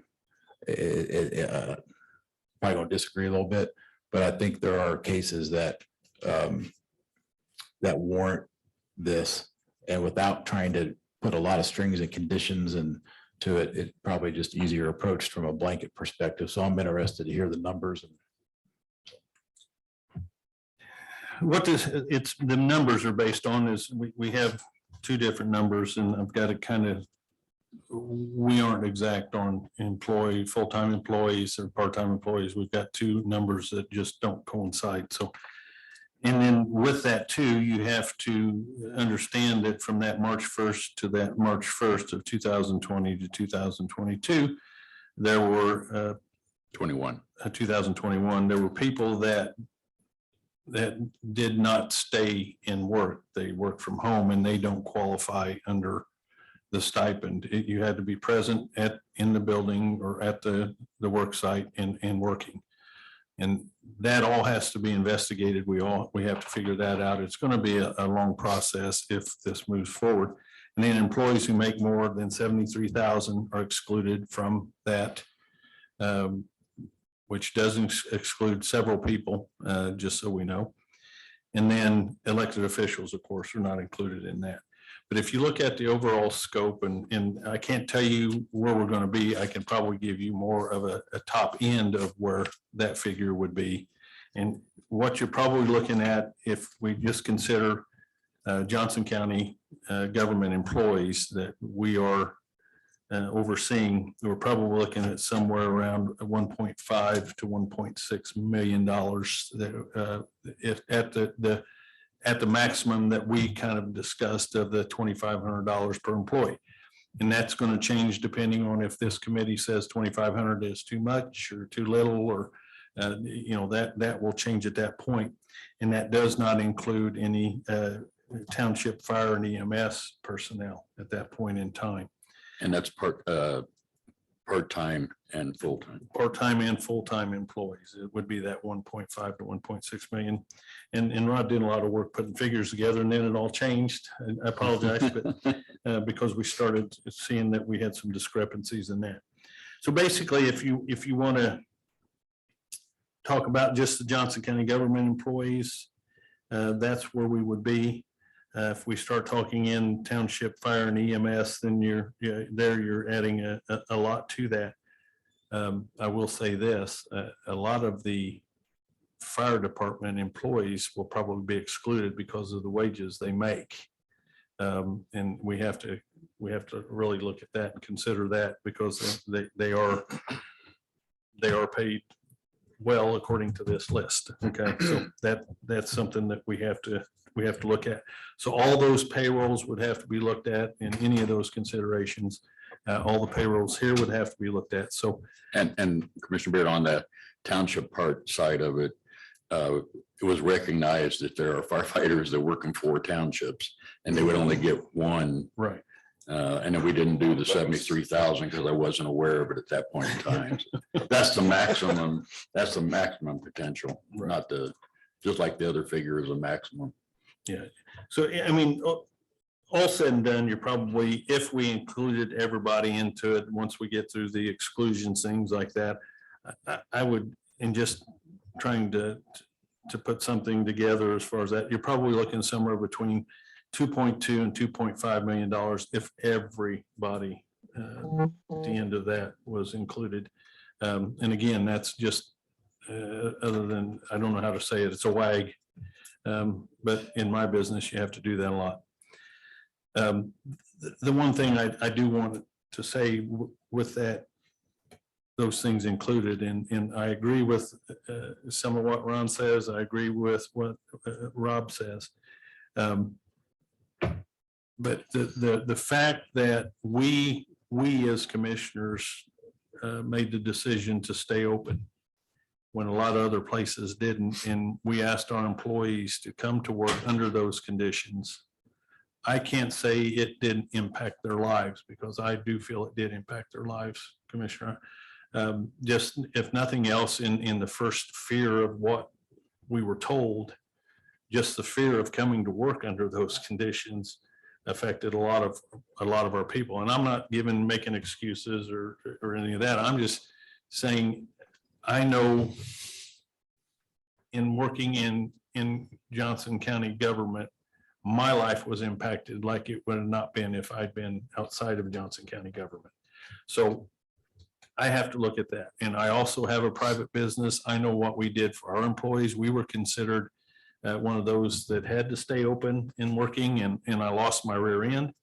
probably gonna disagree a little bit, but I think there are cases that that warrant this, and without trying to put a lot of strings and conditions and to it, it's probably just easier approached from a blanket perspective. So I'm interested to hear the numbers.
What this, it's, the numbers are based on is we have two different numbers, and I've got to kind of, we aren't exact on employee, full-time employees or part-time employees. We've got two numbers that just don't coincide. So, and then with that too, you have to understand that from that March 1st to that March 1st of 2020 to 2022, there were 2021, there were people that did not stay in work. They work from home and they don't qualify under the stipend. You had to be present in the building or at the work site and working. And that all has to be investigated. We have to figure that out. It's going to be a long process if this moves forward. And then employees who make more than 73,000 are excluded from that, which doesn't exclude several people, just so we know. And then elected officials, of course, are not included in that. But if you look at the overall scope, and I can't tell you where we're going to be, I can probably give you more of a top end of where that figure would be. And what you're probably looking at, if we just consider Johnson County government employees that we are overseeing, we're probably looking at somewhere around $1.5 to $1.6 million that if at the maximum that we kind of discussed of the $2,500 per employee. And that's going to change depending on if this committee says 2,500 is too much or too little, or that will change at that point. And that does not include any township fire and EMS personnel at that point in time.
And that's part-time and full-time.
Part-time and full-time employees. It would be that 1.5 to 1.6 million. And Rod did a lot of work putting figures together, and then it all changed. And I apologize, but because we started seeing that we had some discrepancies in that. So basically, if you want to talk about just the Johnson County government employees, that's where we would be. If we start talking in township fire and EMS, then you're adding a lot to that. I will say this, a lot of the fire department employees will probably be excluded because of the wages they make. And we have to really look at that and consider that, because they are paid well according to this list. Okay, so that's something that we have to look at. So all those payrolls would have to be looked at in any of those considerations. All the payrolls here would have to be looked at. So,
and Commissioner Beard, on the township part side of it, it was recognized that there are firefighters that work in 4 townships and they would only get one.
right.
And then we didn't do the 73,000 because I wasn't aware of it at that point in time. That's the maximum. That's the maximum potential, not just like the other figure is a maximum.
Yeah. So, I mean, all said and done, you're probably, if we included everybody into it, once we get through the exclusions, things like that, I would, and just trying to put something together as far as that, you're probably looking somewhere between 2.2 and $2.5 million if everybody at the end of that was included. And again, that's just other than, I don't know how to say it, it's a wag. But in my business, you have to do that a lot. The one thing I do want to say with that, those things included, and I agree with some of what Ron says. I agree with what Rob says. But the fact that we as commissioners made the decision to stay open when a lot of other places didn't. And we asked our employees to come to work under those conditions. I can't say it didn't impact their lives, because I do feel it did impact their lives, Commissioner. Just if nothing else, in the first fear of what we were told, just the fear of coming to work under those conditions affected a lot of our people. And I'm not making excuses or any of that. I'm just saying, I know in working in Johnson County government, my life was impacted like it would have not been if I'd been outside of Johnson County government. So I have to look at that. And I also have a private business. I know what we did for our employees. We were considered one of those that had to stay open and working, and I lost my rear end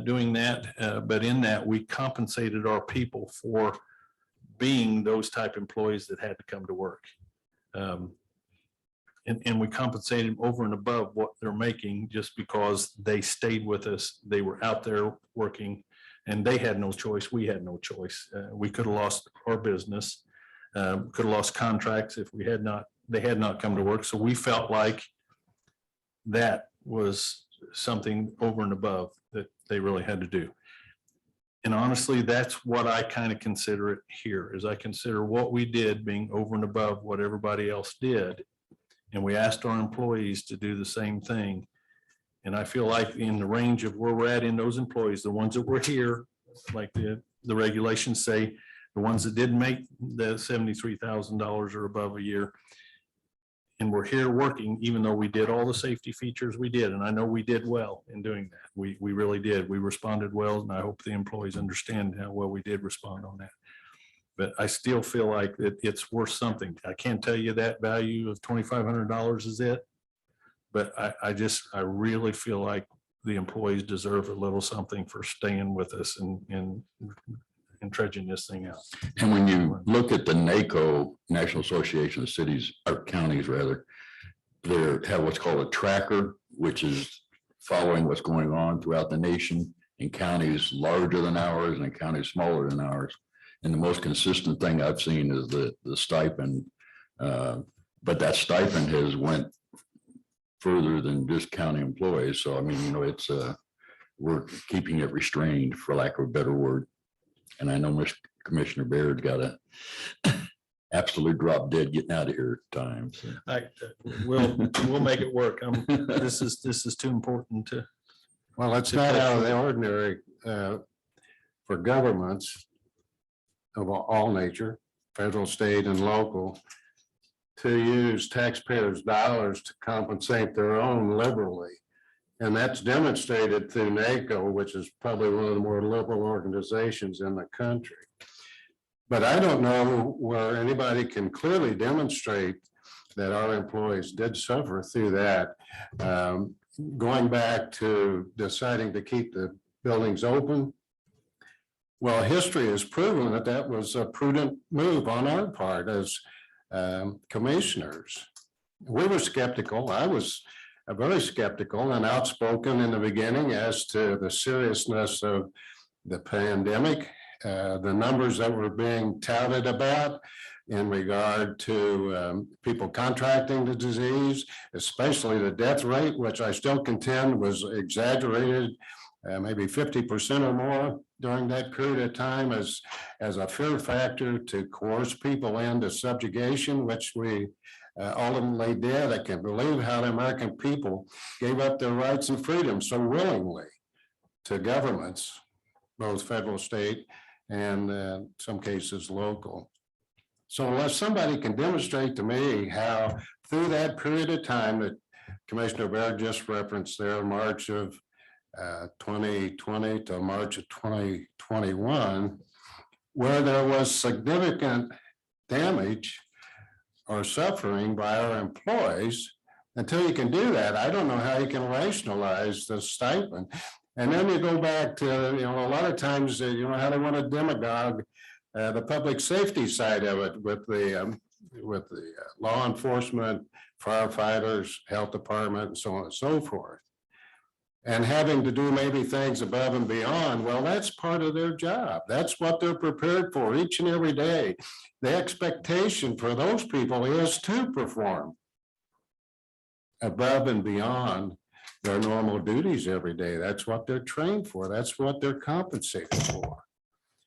doing that. But in that, we compensated our people for being those type employees that had to come to work. And we compensated them over and above what they're making, just because they stayed with us. They were out there working, and they had no choice. We had no choice. We could have lost our business, could have lost contracts if they had not come to work. So we felt like that was something over and above that they really had to do. And honestly, that's what I kind of consider it here, is I consider what we did being over and above what everybody else did. And we asked our employees to do the same thing. And I feel like in the range of where we're at in those employees, the ones that were here, like the regulations say, the ones that didn't make the $73,000 or above a year, and we're here working, even though we did all the safety features we did. And I know we did well in doing that. We really did. We responded well, and I hope the employees understand how well we did respond on that. But I still feel like that it's worth something. I can't tell you that value of $2,500 is it, but I really feel like the employees deserve a little something for staying with us and trudging this thing out.
And when you look at the NACO, National Association of Cities or Counties rather, they have what's called a tracker, which is following what's going on throughout the nation in counties larger than ours and counties smaller than ours. And the most consistent thing I've seen is the stipend, but that stipend has went further than just county employees. So I mean, you know, it's we're keeping it restrained, for lack of a better word. And I know Mr. Commissioner Baird got a absolute drop dead getting out of here at times. So.
We'll make it work. This is too important to.
Well, it's not out of the ordinary for governments of all nature, federal, state, and local, to use taxpayers' dollars to compensate their own liberally. And that's demonstrated through NACO, which is probably one of the more liberal organizations in the country. But I don't know where anybody can clearly demonstrate that our employees did suffer through that. Going back to deciding to keep the buildings open, well, history has proven that that was a prudent move on our part as commissioners. We were skeptical. I was very skeptical and outspoken in the beginning as to the seriousness of the pandemic, the numbers that were being touted about in regard to people contracting the disease, especially the death rate, which I still contend was exaggerated, maybe 50% or more during that period of time as a fear factor to coerce people into subjugation, which we ultimately did. I can't believe how the American people gave up their rights and freedoms so willingly to governments, both federal, state, and in some cases local. So unless somebody can demonstrate to me how through that period of time that Commissioner Baird just referenced there, March of 2020 to March of 2021, where there was significant damage or suffering by our employees, until you can do that, I don't know how you can rationalize the stipend. And then you go back to, you know, a lot of times, you know, how they want to demagogue the public safety side of it with the law enforcement, firefighters, health department, and so on and so forth. and having to do maybe things above and beyond, well, that's part of their job. That's what they're prepared for each and every day. The expectation for those people is to perform above and beyond their normal duties every day. That's what they're trained for. That's what they're compensated for.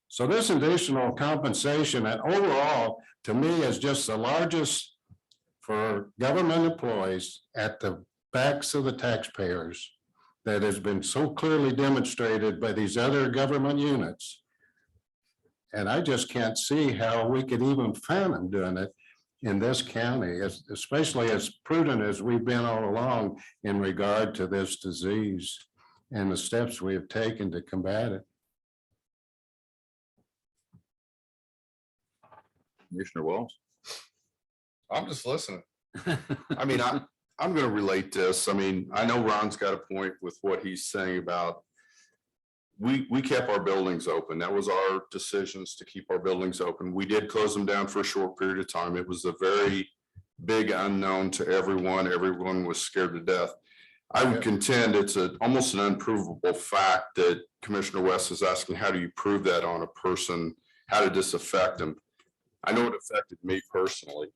So this additional compensation and overall, to me, is just the largest for government employees at the backs of the taxpayers that has been so clearly demonstrated by these other government units. And I just can't see how we could even fathom doing it in this county, especially as prudent as we've been all along in regard to this disease and the steps we have taken to combat it.
Commissioner Walls?
I'm just listening. I mean, I'm going to relate this. I mean, I know Ron's got a point with what he's saying about we kept our buildings open. That was our decisions to keep our buildings open. We did close them down for a short period of time. It was a very big unknown to everyone. Everyone was scared to death. I would contend it's almost an unprovable fact that Commissioner West is asking, how do you prove that on a person? How did this affect them? I know it affected me personally.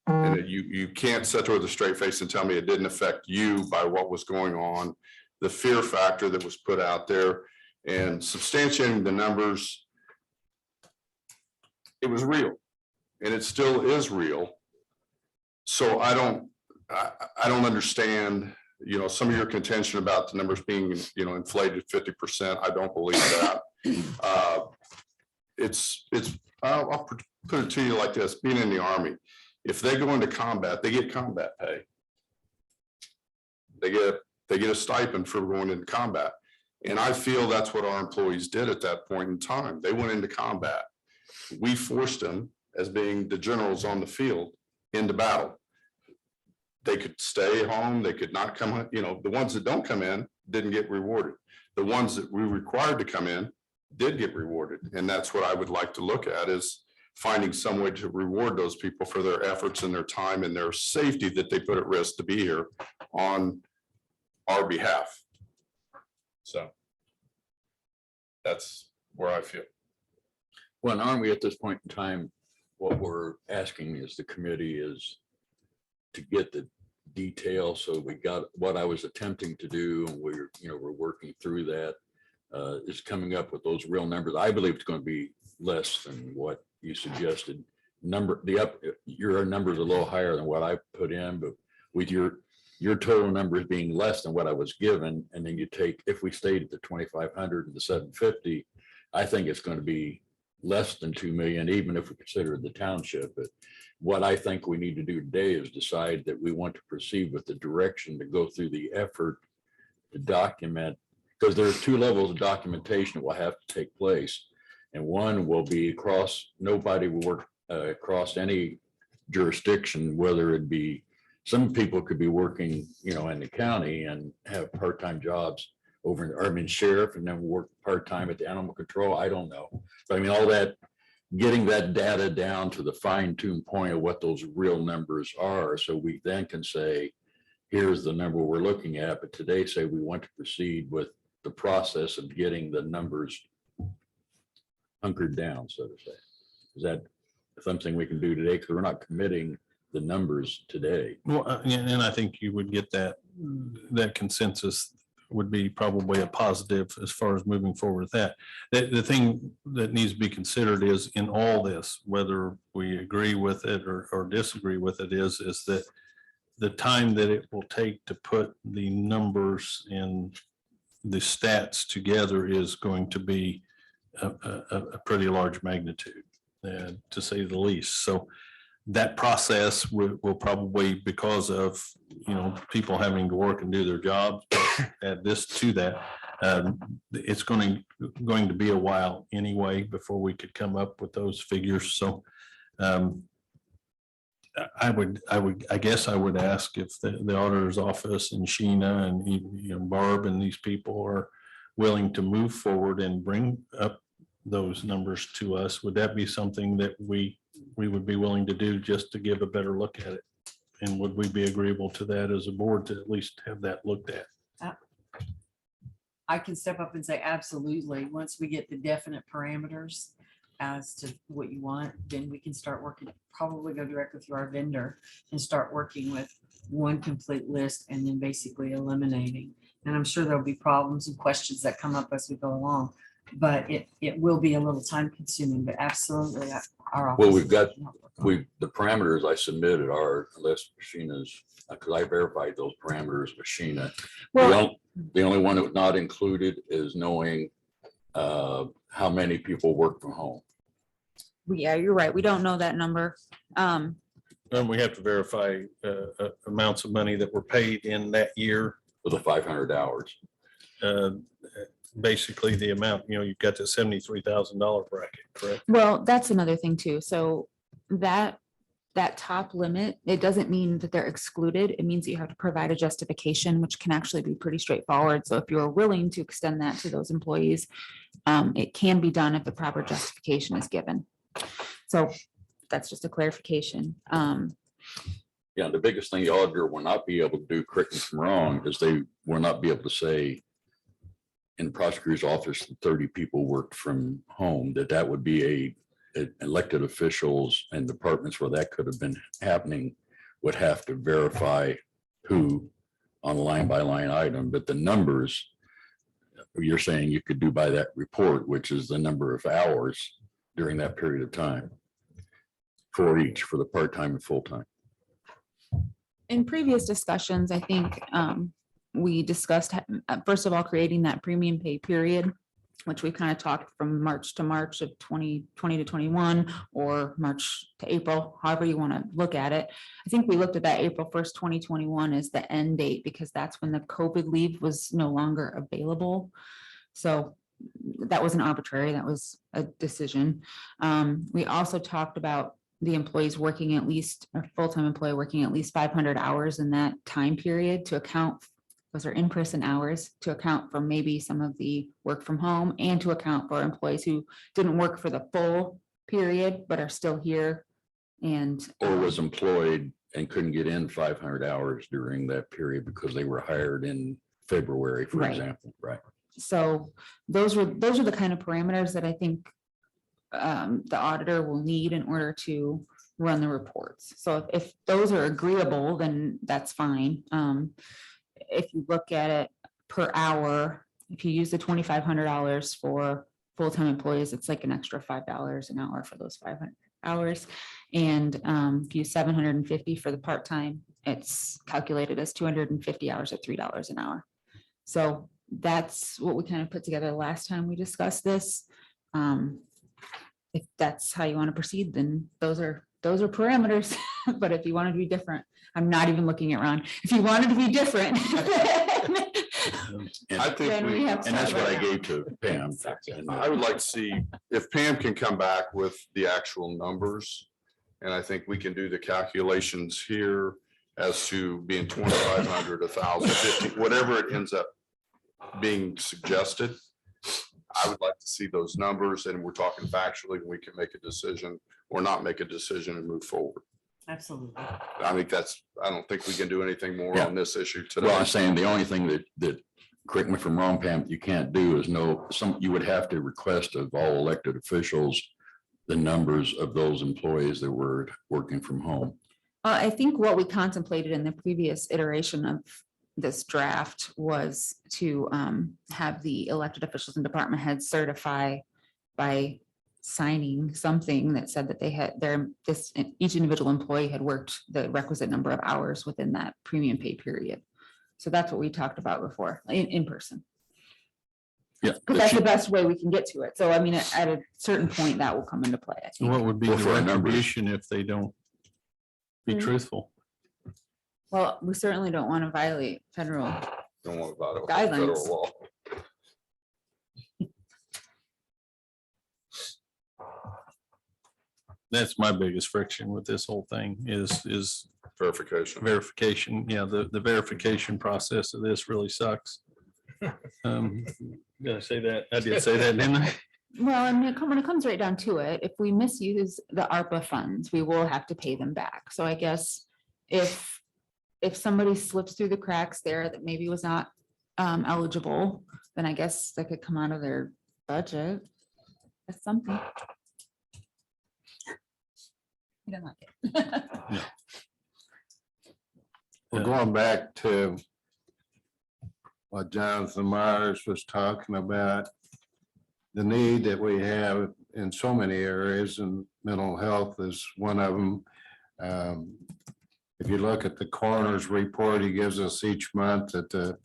And you can't sit there with a straight face and tell me it didn't affect you by what was going on, the fear factor that was put out there and substantiating the numbers. It was real and it still is real. So I don't understand, you know, some of your contention about the numbers being, you know, inflated 50%. I don't believe that. I'll put it to you like this, being in the Army, if they go into combat, they get combat pay. They get a stipend for going into combat. And I feel that's what our employees did at that point in time. They went into combat. We forced them, as being the generals on the field, into battle. They could stay home, they could not come, you know, the ones that don't come in didn't get rewarded. The ones that we required to come in did get rewarded. And that's what I would like to look at, is finding some way to reward those people for their efforts and their time and their safety that they put at risk to be here on our behalf. So that's where I feel.
Well, and aren't we at this point in time, what we're asking is the committee is to get the detail. So we got what I was attempting to do, and we're working through that, is coming up with those real numbers. I believe it's going to be less than what you suggested. Your number's a little higher than what I put in, but with your total numbers being less than what I was given, and then you take, if we stayed at the 2,500 and the 750, I think it's going to be less than 2 million, even if we consider the township. But what I think we need to do today is decide that we want to proceed with the direction to go through the effort to document, because there are two levels of documentation that will have to take place. And one will be nobody will work across any jurisdiction, whether it be, some people could be working, in the county and have part-time jobs over in the urban sheriff and then work part-time at the animal control. I don't know. But I mean, all that, getting that data down to the fine-tuned point of what those real numbers are. So we then can say, here's the number we're looking at. But today say we want to proceed with the process of getting the numbers hunkered down, so to say. Is that something we can do today? Because we're not committing the numbers today.
Well, and I think you would get that consensus would be probably a positive as far as moving forward with that. The thing that needs to be considered is, in all this, whether we agree with it or disagree with it, is that the time that it will take to put the numbers and the stats together is going to be a pretty large magnitude, to say the least. So that process will probably, because of, people having to work and do their jobs, add this to that, it's going to be a while anyway before we could come up with those figures. So I guess I would ask if the auditor's office and Sheena and Barb and these people are willing to move forward and bring up those numbers to us. Would that be something that we would be willing to do, just to give a better look at it? And would we be agreeable to that as a board, to at least have that looked at?
I can step up and say absolutely. Once we get the definite parameters as to what you want, then we can start working, probably go directly through our vendor and start working with one complete list and then basically eliminating. And I'm sure there'll be problems and questions that come up as we go along, but it will be a little time consuming, but absolutely our office.
Well, we've got, the parameters I submitted are unless Machina's, because I verified those parameters, Machina.
Well,
The only one that was not included is knowing how many people work from home.
yeah, you're right. We don't know that number.
And we have to verify amounts of money that were paid in that year.
For the 500 hours.
Basically the amount, you've got the $73,000 bracket, correct?
Well, that's another thing too. So that top limit, it doesn't mean that they're excluded. It means that you have to provide a justification, which can actually be pretty straightforward. So if you're willing to extend that to those employees, it can be done if the proper justification is given. So that's just a clarification.
Yeah, the biggest thing the auditor will not be able to do, correct me if I'm wrong, is they will not be able to say in the prosecutor's office, 30 people worked from home, that would be elected officials and departments where that could have been happening would have to verify who on a line by line item, but the numbers you're saying you could do by that report, which is the number of hours during that period of time for each, for the part-time and full-time.
In previous discussions, I think we discussed, first of all, creating that premium pay period, which we kind of talked from March to March of 2020 to 21, or March to April, however you want to look at it. I think we looked at that April 1st, 2021 as the end date, because that's when the COVID leave was no longer available. So that wasn't arbitrary, that was a decision. We also talked about the employees working at least, a full-time employee working at least 500 hours in that time period to account, those are in-person hours, to account for maybe some of the work from home, and to account for employees who didn't work for the full period, but are still here. And
Or was employed and couldn't get in 500 hours during that period because they were hired in February, for
Right.
example, right?
so those are the kind of parameters that I think the auditor will need in order to run the reports. So if those are agreeable, then that's fine. If you look at it per hour, if you use the $2,500 for full-time employees, it's like an extra $5 an hour for those 500 hours. And if you use 750 for the part-time, it's calculated as 250 hours at $3 an hour. So that's what we kind of put together the last time we discussed this. If that's how you want to proceed, then those are parameters. But if you wanted to be different, I'm not even looking at Ron. If you wanted to be different.
And
I think
Then we have
and that's what I
to-
gave to Pam. And,
I would like to see if Pam can come back with the actual numbers. And I think we can do the calculations here as to being 2,500, 1,050, whatever it ends up being suggested. I would like to see those numbers, and we're talking factually, and we can make a decision or not make a decision and move forward.
Absolutely.
I think I don't think we can do anything more
Yeah.
on this issue
well, I'm
today.
saying the only thing that, correct me if I'm wrong, Pam, you can't do is you would have to request of all elected officials the numbers of those employees that were working from home.
I think what we contemplated in the previous iteration of this draft was to have the elected officials and department heads certify by signing something that said that they had each individual employee had worked the requisite number of hours within that premium pay period. So that's what we talked about before in person.
Yeah.
Because that's the best way we can get to it. So I mean, at a certain point that will come into play, I think.
What would be
Well,
the
for our numbers.
retribution if they don't be
Mhm.
truthful?
Well, we certainly don't want to violate federal.
Don't want about it.
Guidelines.
Federal law.
That's my biggest friction with this whole thing is
Verification.
verification. Yeah, the verification process of this really sucks. Did I say that? I did say that, didn't I?
Well, I mean, when it comes right down to it, if we misuse the ARPA funds, we will have to pay them back. So I guess if somebody slips through the cracks there that maybe was not eligible, then I guess that could come out of their budget. That's something. You don't like it.
We're going back to what Jonathan Myers was talking about, the need that we have in so many areas, and mental health is one of them. If you look at the coroner's report he gives us each month, that the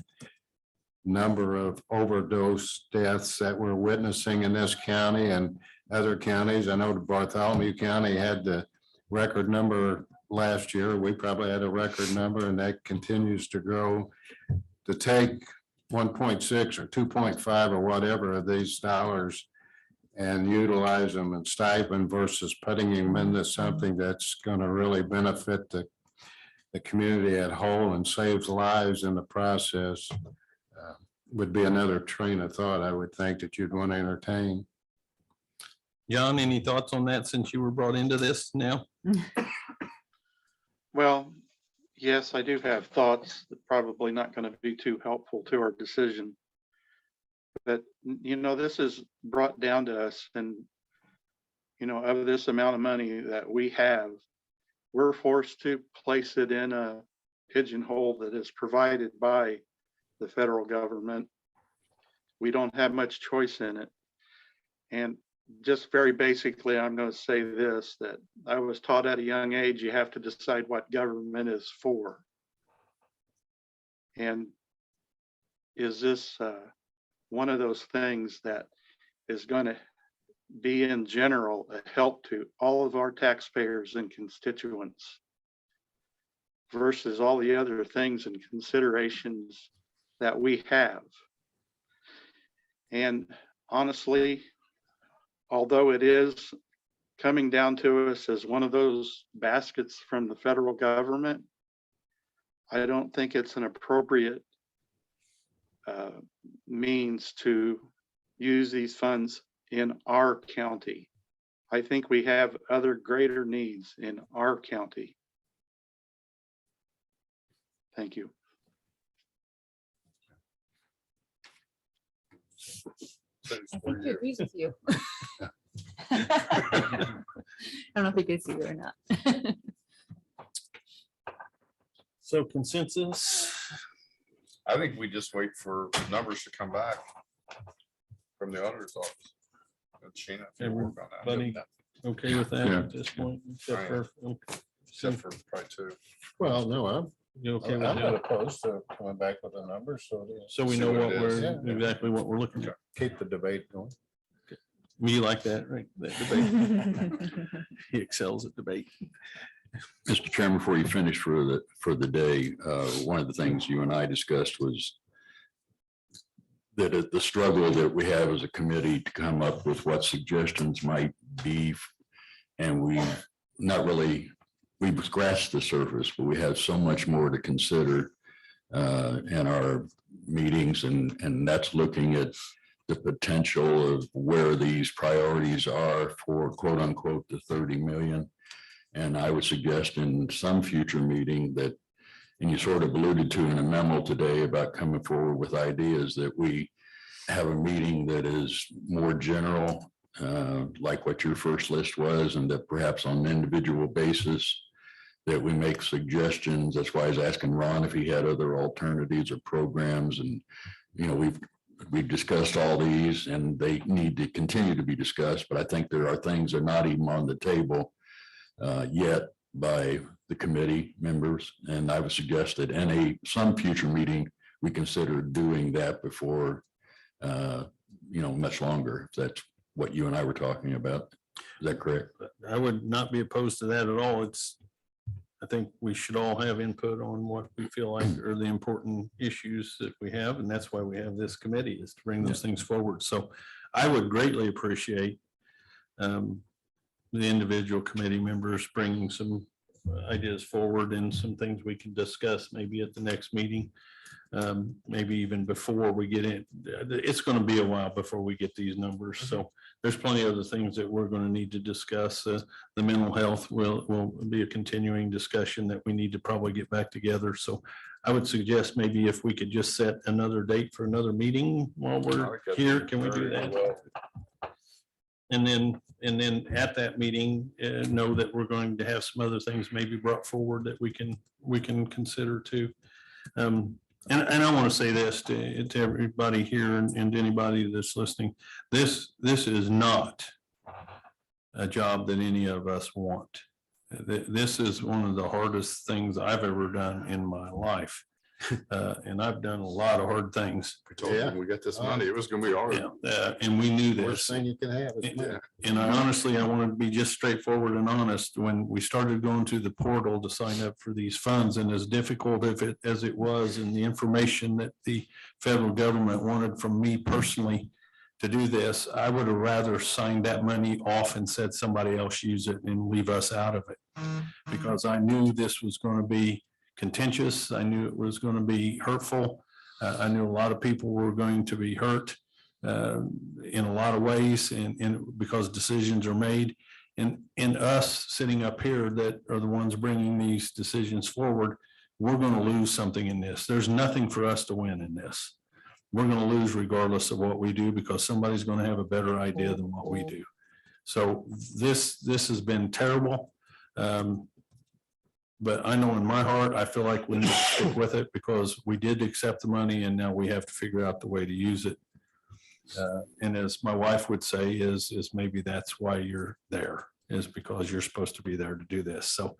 number of overdose deaths that we're witnessing in this county and other counties. I know the Bartholomew County had the record number last year. We probably had a record number, and that continues to grow. To take 1.6 or 2.5 or whatever of these dollars and utilize them in stipend versus putting them into something that's going to really benefit the community at whole and saves lives in the process, would be another train of thought, I would think, that you'd want to entertain.
John, any thoughts on that since you were brought into this now?
Well, yes, I do have thoughts that probably not going to be too helpful to our decision. But, this is brought down to us, and, of this amount of money that we have, we're forced to place it in a pigeonhole that is provided by the federal government. We don't have much choice in it. And just very basically, I'm going to say this, that I was taught at a young age, you have to decide what government is for. And is this one of those things that is going to be in general a help to all of our taxpayers and constituents versus all the other things and considerations that we have? And honestly, although it is coming down to us as one of those baskets from the federal government, I don't think it's an appropriate means to use these funds in our county. I think we have other greater needs in our county. Thank you.
I think he agrees with you. I don't know if he agrees with you or not.
So consensus,
I think we just wait for numbers to come back from the auditor's office. And Sheena, if you work on that.
Everybody okay with that
Yeah.
at this point? Except for,
Except for probably two.
Well, no, I'm
you okay with
not
that?
opposed to coming back with a number, so
So we
See
know
what
what
it is.
we're,
Yeah.
exactly what we're looking at.
keep the debate going.
Me like that, right? That debate. He excels at debate.
Mr. Chairman, before you finish for the day, one of the things you and I discussed was that the struggle that we have as a committee to come up with what suggestions might be. And we've not really, we've scratched the surface, but we have so much more to consider in our meetings, and that's looking at the potential of where these priorities are for quote unquote the 30 million. And I would suggest in some future meeting that, and you sort of alluded to in a memo today about coming forward with ideas, that we have a meeting that is more general, like what your first list was, and that perhaps on an individual basis that we make suggestions. That's why I was asking Ron if he had other alternatives or programs. And, we've discussed all these and they need to continue to be discussed, but I think there are things that are not even on the table yet by the committee members. And I would suggest that in some future meeting, we consider doing that before, much longer. If that's what you and I were talking about. Is that correct?
I would not be opposed to that at all. I think we should all have input on what we feel like are the important issues that we have. And that's why we have this committee, is to bring those things forward. So I would greatly appreciate the individual committee members bringing some ideas forward and some things we can discuss maybe at the next meeting. Maybe even before we get in. It's going to be a while before we get these numbers. So there's plenty of other things that we're going to need to discuss. The mental health will be a continuing discussion that we need to probably get back together. So I would suggest maybe if we could just set another date for another meeting while we're here, can we do that? And then at that meeting, know that we're going to have some other things maybe brought forward that we can consider too. And I want to say this to everybody here and to anybody that's listening. This is not a job that any of us want. This is one of the hardest things I've ever done in my life. And I've done a lot of hard things.
We told them we got this money, it was gonna be hard.
Yeah, and we knew
Worst
this.
thing you can have is money.
Yeah.
And I honestly, I wanted to be just straightforward and honest. When we started going to the portal to sign up for these funds, and as difficult as it was, and the information that the federal government wanted from me personally to do this, I would have rather signed that money off and said somebody else use it and leave us out of it. Because I knew this was going to be contentious. I knew it was going to be hurtful. I knew a lot of people were going to be hurt in a lot of ways, and because decisions are made. And us sitting up here that are the ones bringing these decisions forward, we're going to lose something in this. There's nothing for us to win in this. We're going to lose regardless of what we do, because somebody's going to have a better idea than what we do. So this has been terrible. But I know in my heart, I feel like we need to stick with it, because we did accept the money and now we have to figure out the way to use it. And as my wife would say, is maybe that's why you're there, is because you're supposed to be there to do this. So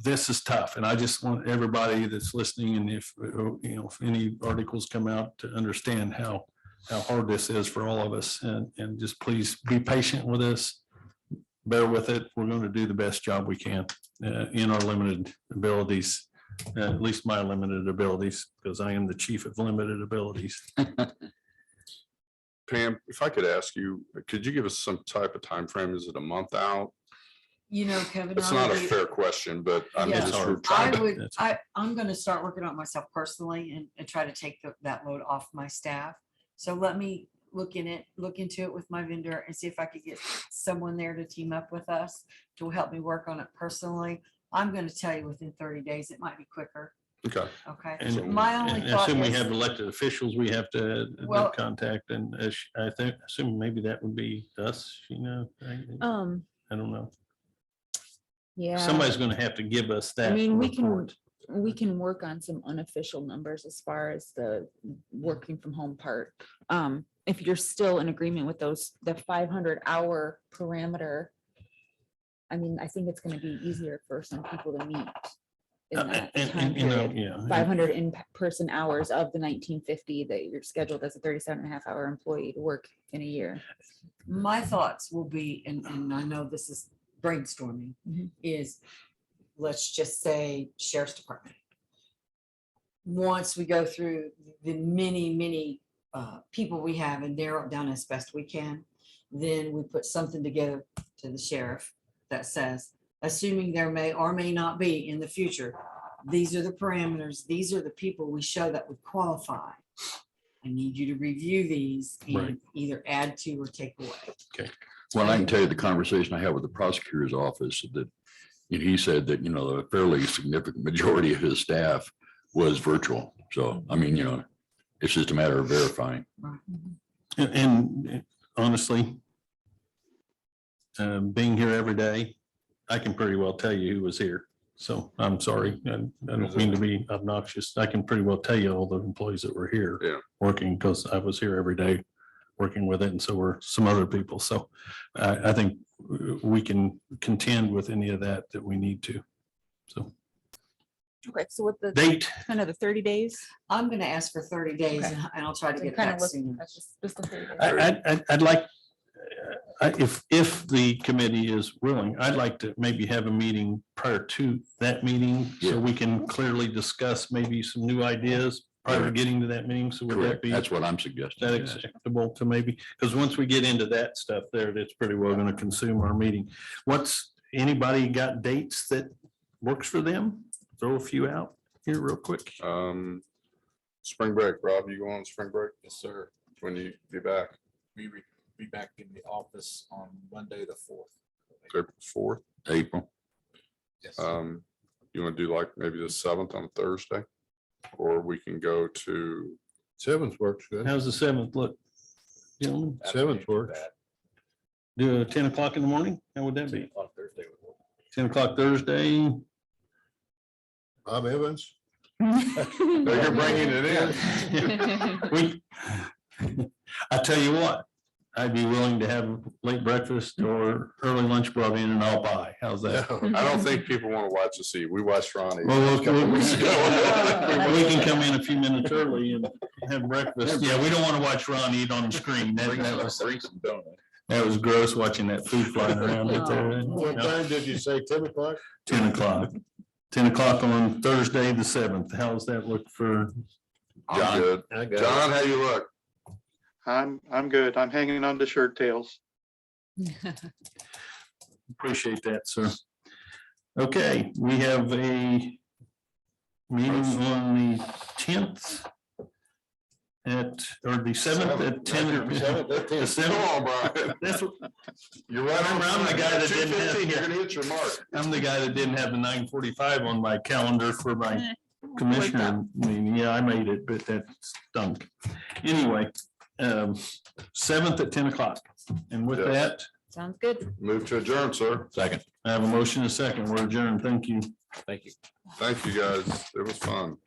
this is tough. And I just want everybody that's listening, and if any articles come out, to understand how hard this is for all of us, and just please be patient with us. Bear with it. We're going to do the best job we can in our limited abilities, at least my limited abilities, because I am the chief of limited abilities.
Pam, if I could ask you, could you give us some type of time frame? Is it a month out?
Kevin.
It's
I
not a
would be-
fair question, but I'm
Yeah.
just
hard.
trying
I
to.
would, I'm gonna start working on it myself personally and try to take that load off my staff. So let me look into it with my vendor and see if I could get someone there to team up with us to help me work on it personally. I'm gonna tell you within 30 days, it might be quicker.
Okay.
Okay.
And
My only
and
thought
assume we
is-
have elected officials we have to
Well-
contact, and I think, assume maybe that would be us, I don't know.
Yeah.
Somebody's going to have to give us that.
I mean,
report.
we can work on some unofficial numbers as far as the working from home part. If you're still in agreement with the 500-hour parameter, I mean, I think it's going to be easier for some people to meet in that time period.
Yeah.
500 in-person hours of the 1950 that you're scheduled as a 37.5-hour employee to work in a year.
My thoughts will be, and I know this is brainstorming,
Mhm.
is let's just say sheriff's department. Once we go through the many people we have and narrow it down as best we can, then we put something together to the sheriff that says, assuming there may or may not be in the future, these are the parameters, these are the people we show that would qualify. I need you to review these
Right.
and either add to or take away.
Well, I can tell you the conversation I had with the prosecutor's office, that he said that, a fairly significant majority of his staff was virtual. So, I mean, it's just a matter of verifying.
And honestly, being here every day, I can pretty well tell you who was here. So I'm sorry. I don't mean to be obnoxious. I can pretty well tell you all the employees that were here.
Yeah.
Working, because I was here every day working with it, and so were some other people. So I think we can contend with any of that we need to. So
Okay, so with the
date,
kind of the 30 days.
I'm gonna ask for 30 days
Okay.
and I'll try to get it
Kind
back
of look,
sooner.
that's just the 30 days.
I'd like, if the committee is willing, I'd like to maybe have a meeting prior to that meeting, so
Yeah.
we can clearly discuss maybe some new ideas prior to getting to that meeting. So would that
Correct.
be
That's what I'm suggesting.
that
yes.
acceptable to maybe, because once we get into that stuff there, that's pretty well going to consume our meeting. Anybody got dates that works for them? Throw a few out here real quick.
Spring break, Rob, you going on spring break?
Yes, sir.
When you be back?
We will be back in the office on Monday, the 4th.
April 4th?
April.
Yes.
You want to do like maybe the 7th on Thursday? or we can go to,
Seventh works good.
How's the 7th look? Gentlemen,
Seventh works.
do 10 o'clock in the morning? How would that be? 10 o'clock Thursday?
Bob Evans.
you're bringing it in.
We, I tell you what, I'd be willing to have late breakfast or early lunch brought in and I'll buy. How's that?
I don't think people want to watch the sea. We watched Ronnie.
Well,
a couple weeks ago.
we can come in a few minutes early and have breakfast. Yeah, we don't want to watch Ron eat on the screen. That was gross watching that food flying around out there.
What time did you say? 10 o'clock?
10 o'clock. 10 o'clock on Thursday, the 7th. How's that look for?
I'm good.
I got it.
John, how you look?
I'm good. I'm hanging on to shirt tails.
Appreciate that, sir. Okay, we have a meeting on the 10th or the 7th at 10. The 7th.
Come on, Brian.
That's what-
You're right.
I'm the guy that didn't have-
2:15, you're gonna hit your mark.
I'm the guy that didn't have the 9:45 on my calendar for my commissioner meeting. Yeah, I made it, but that stunk. Anyway, 7th at 10 o'clock. And with
Yes.
that,
Sounds good.
Move to adjourn, sir.
Second.
I have a motion, and a second. We're adjourned. Thank you.
Thank you.
Thank you, guys. It was fun.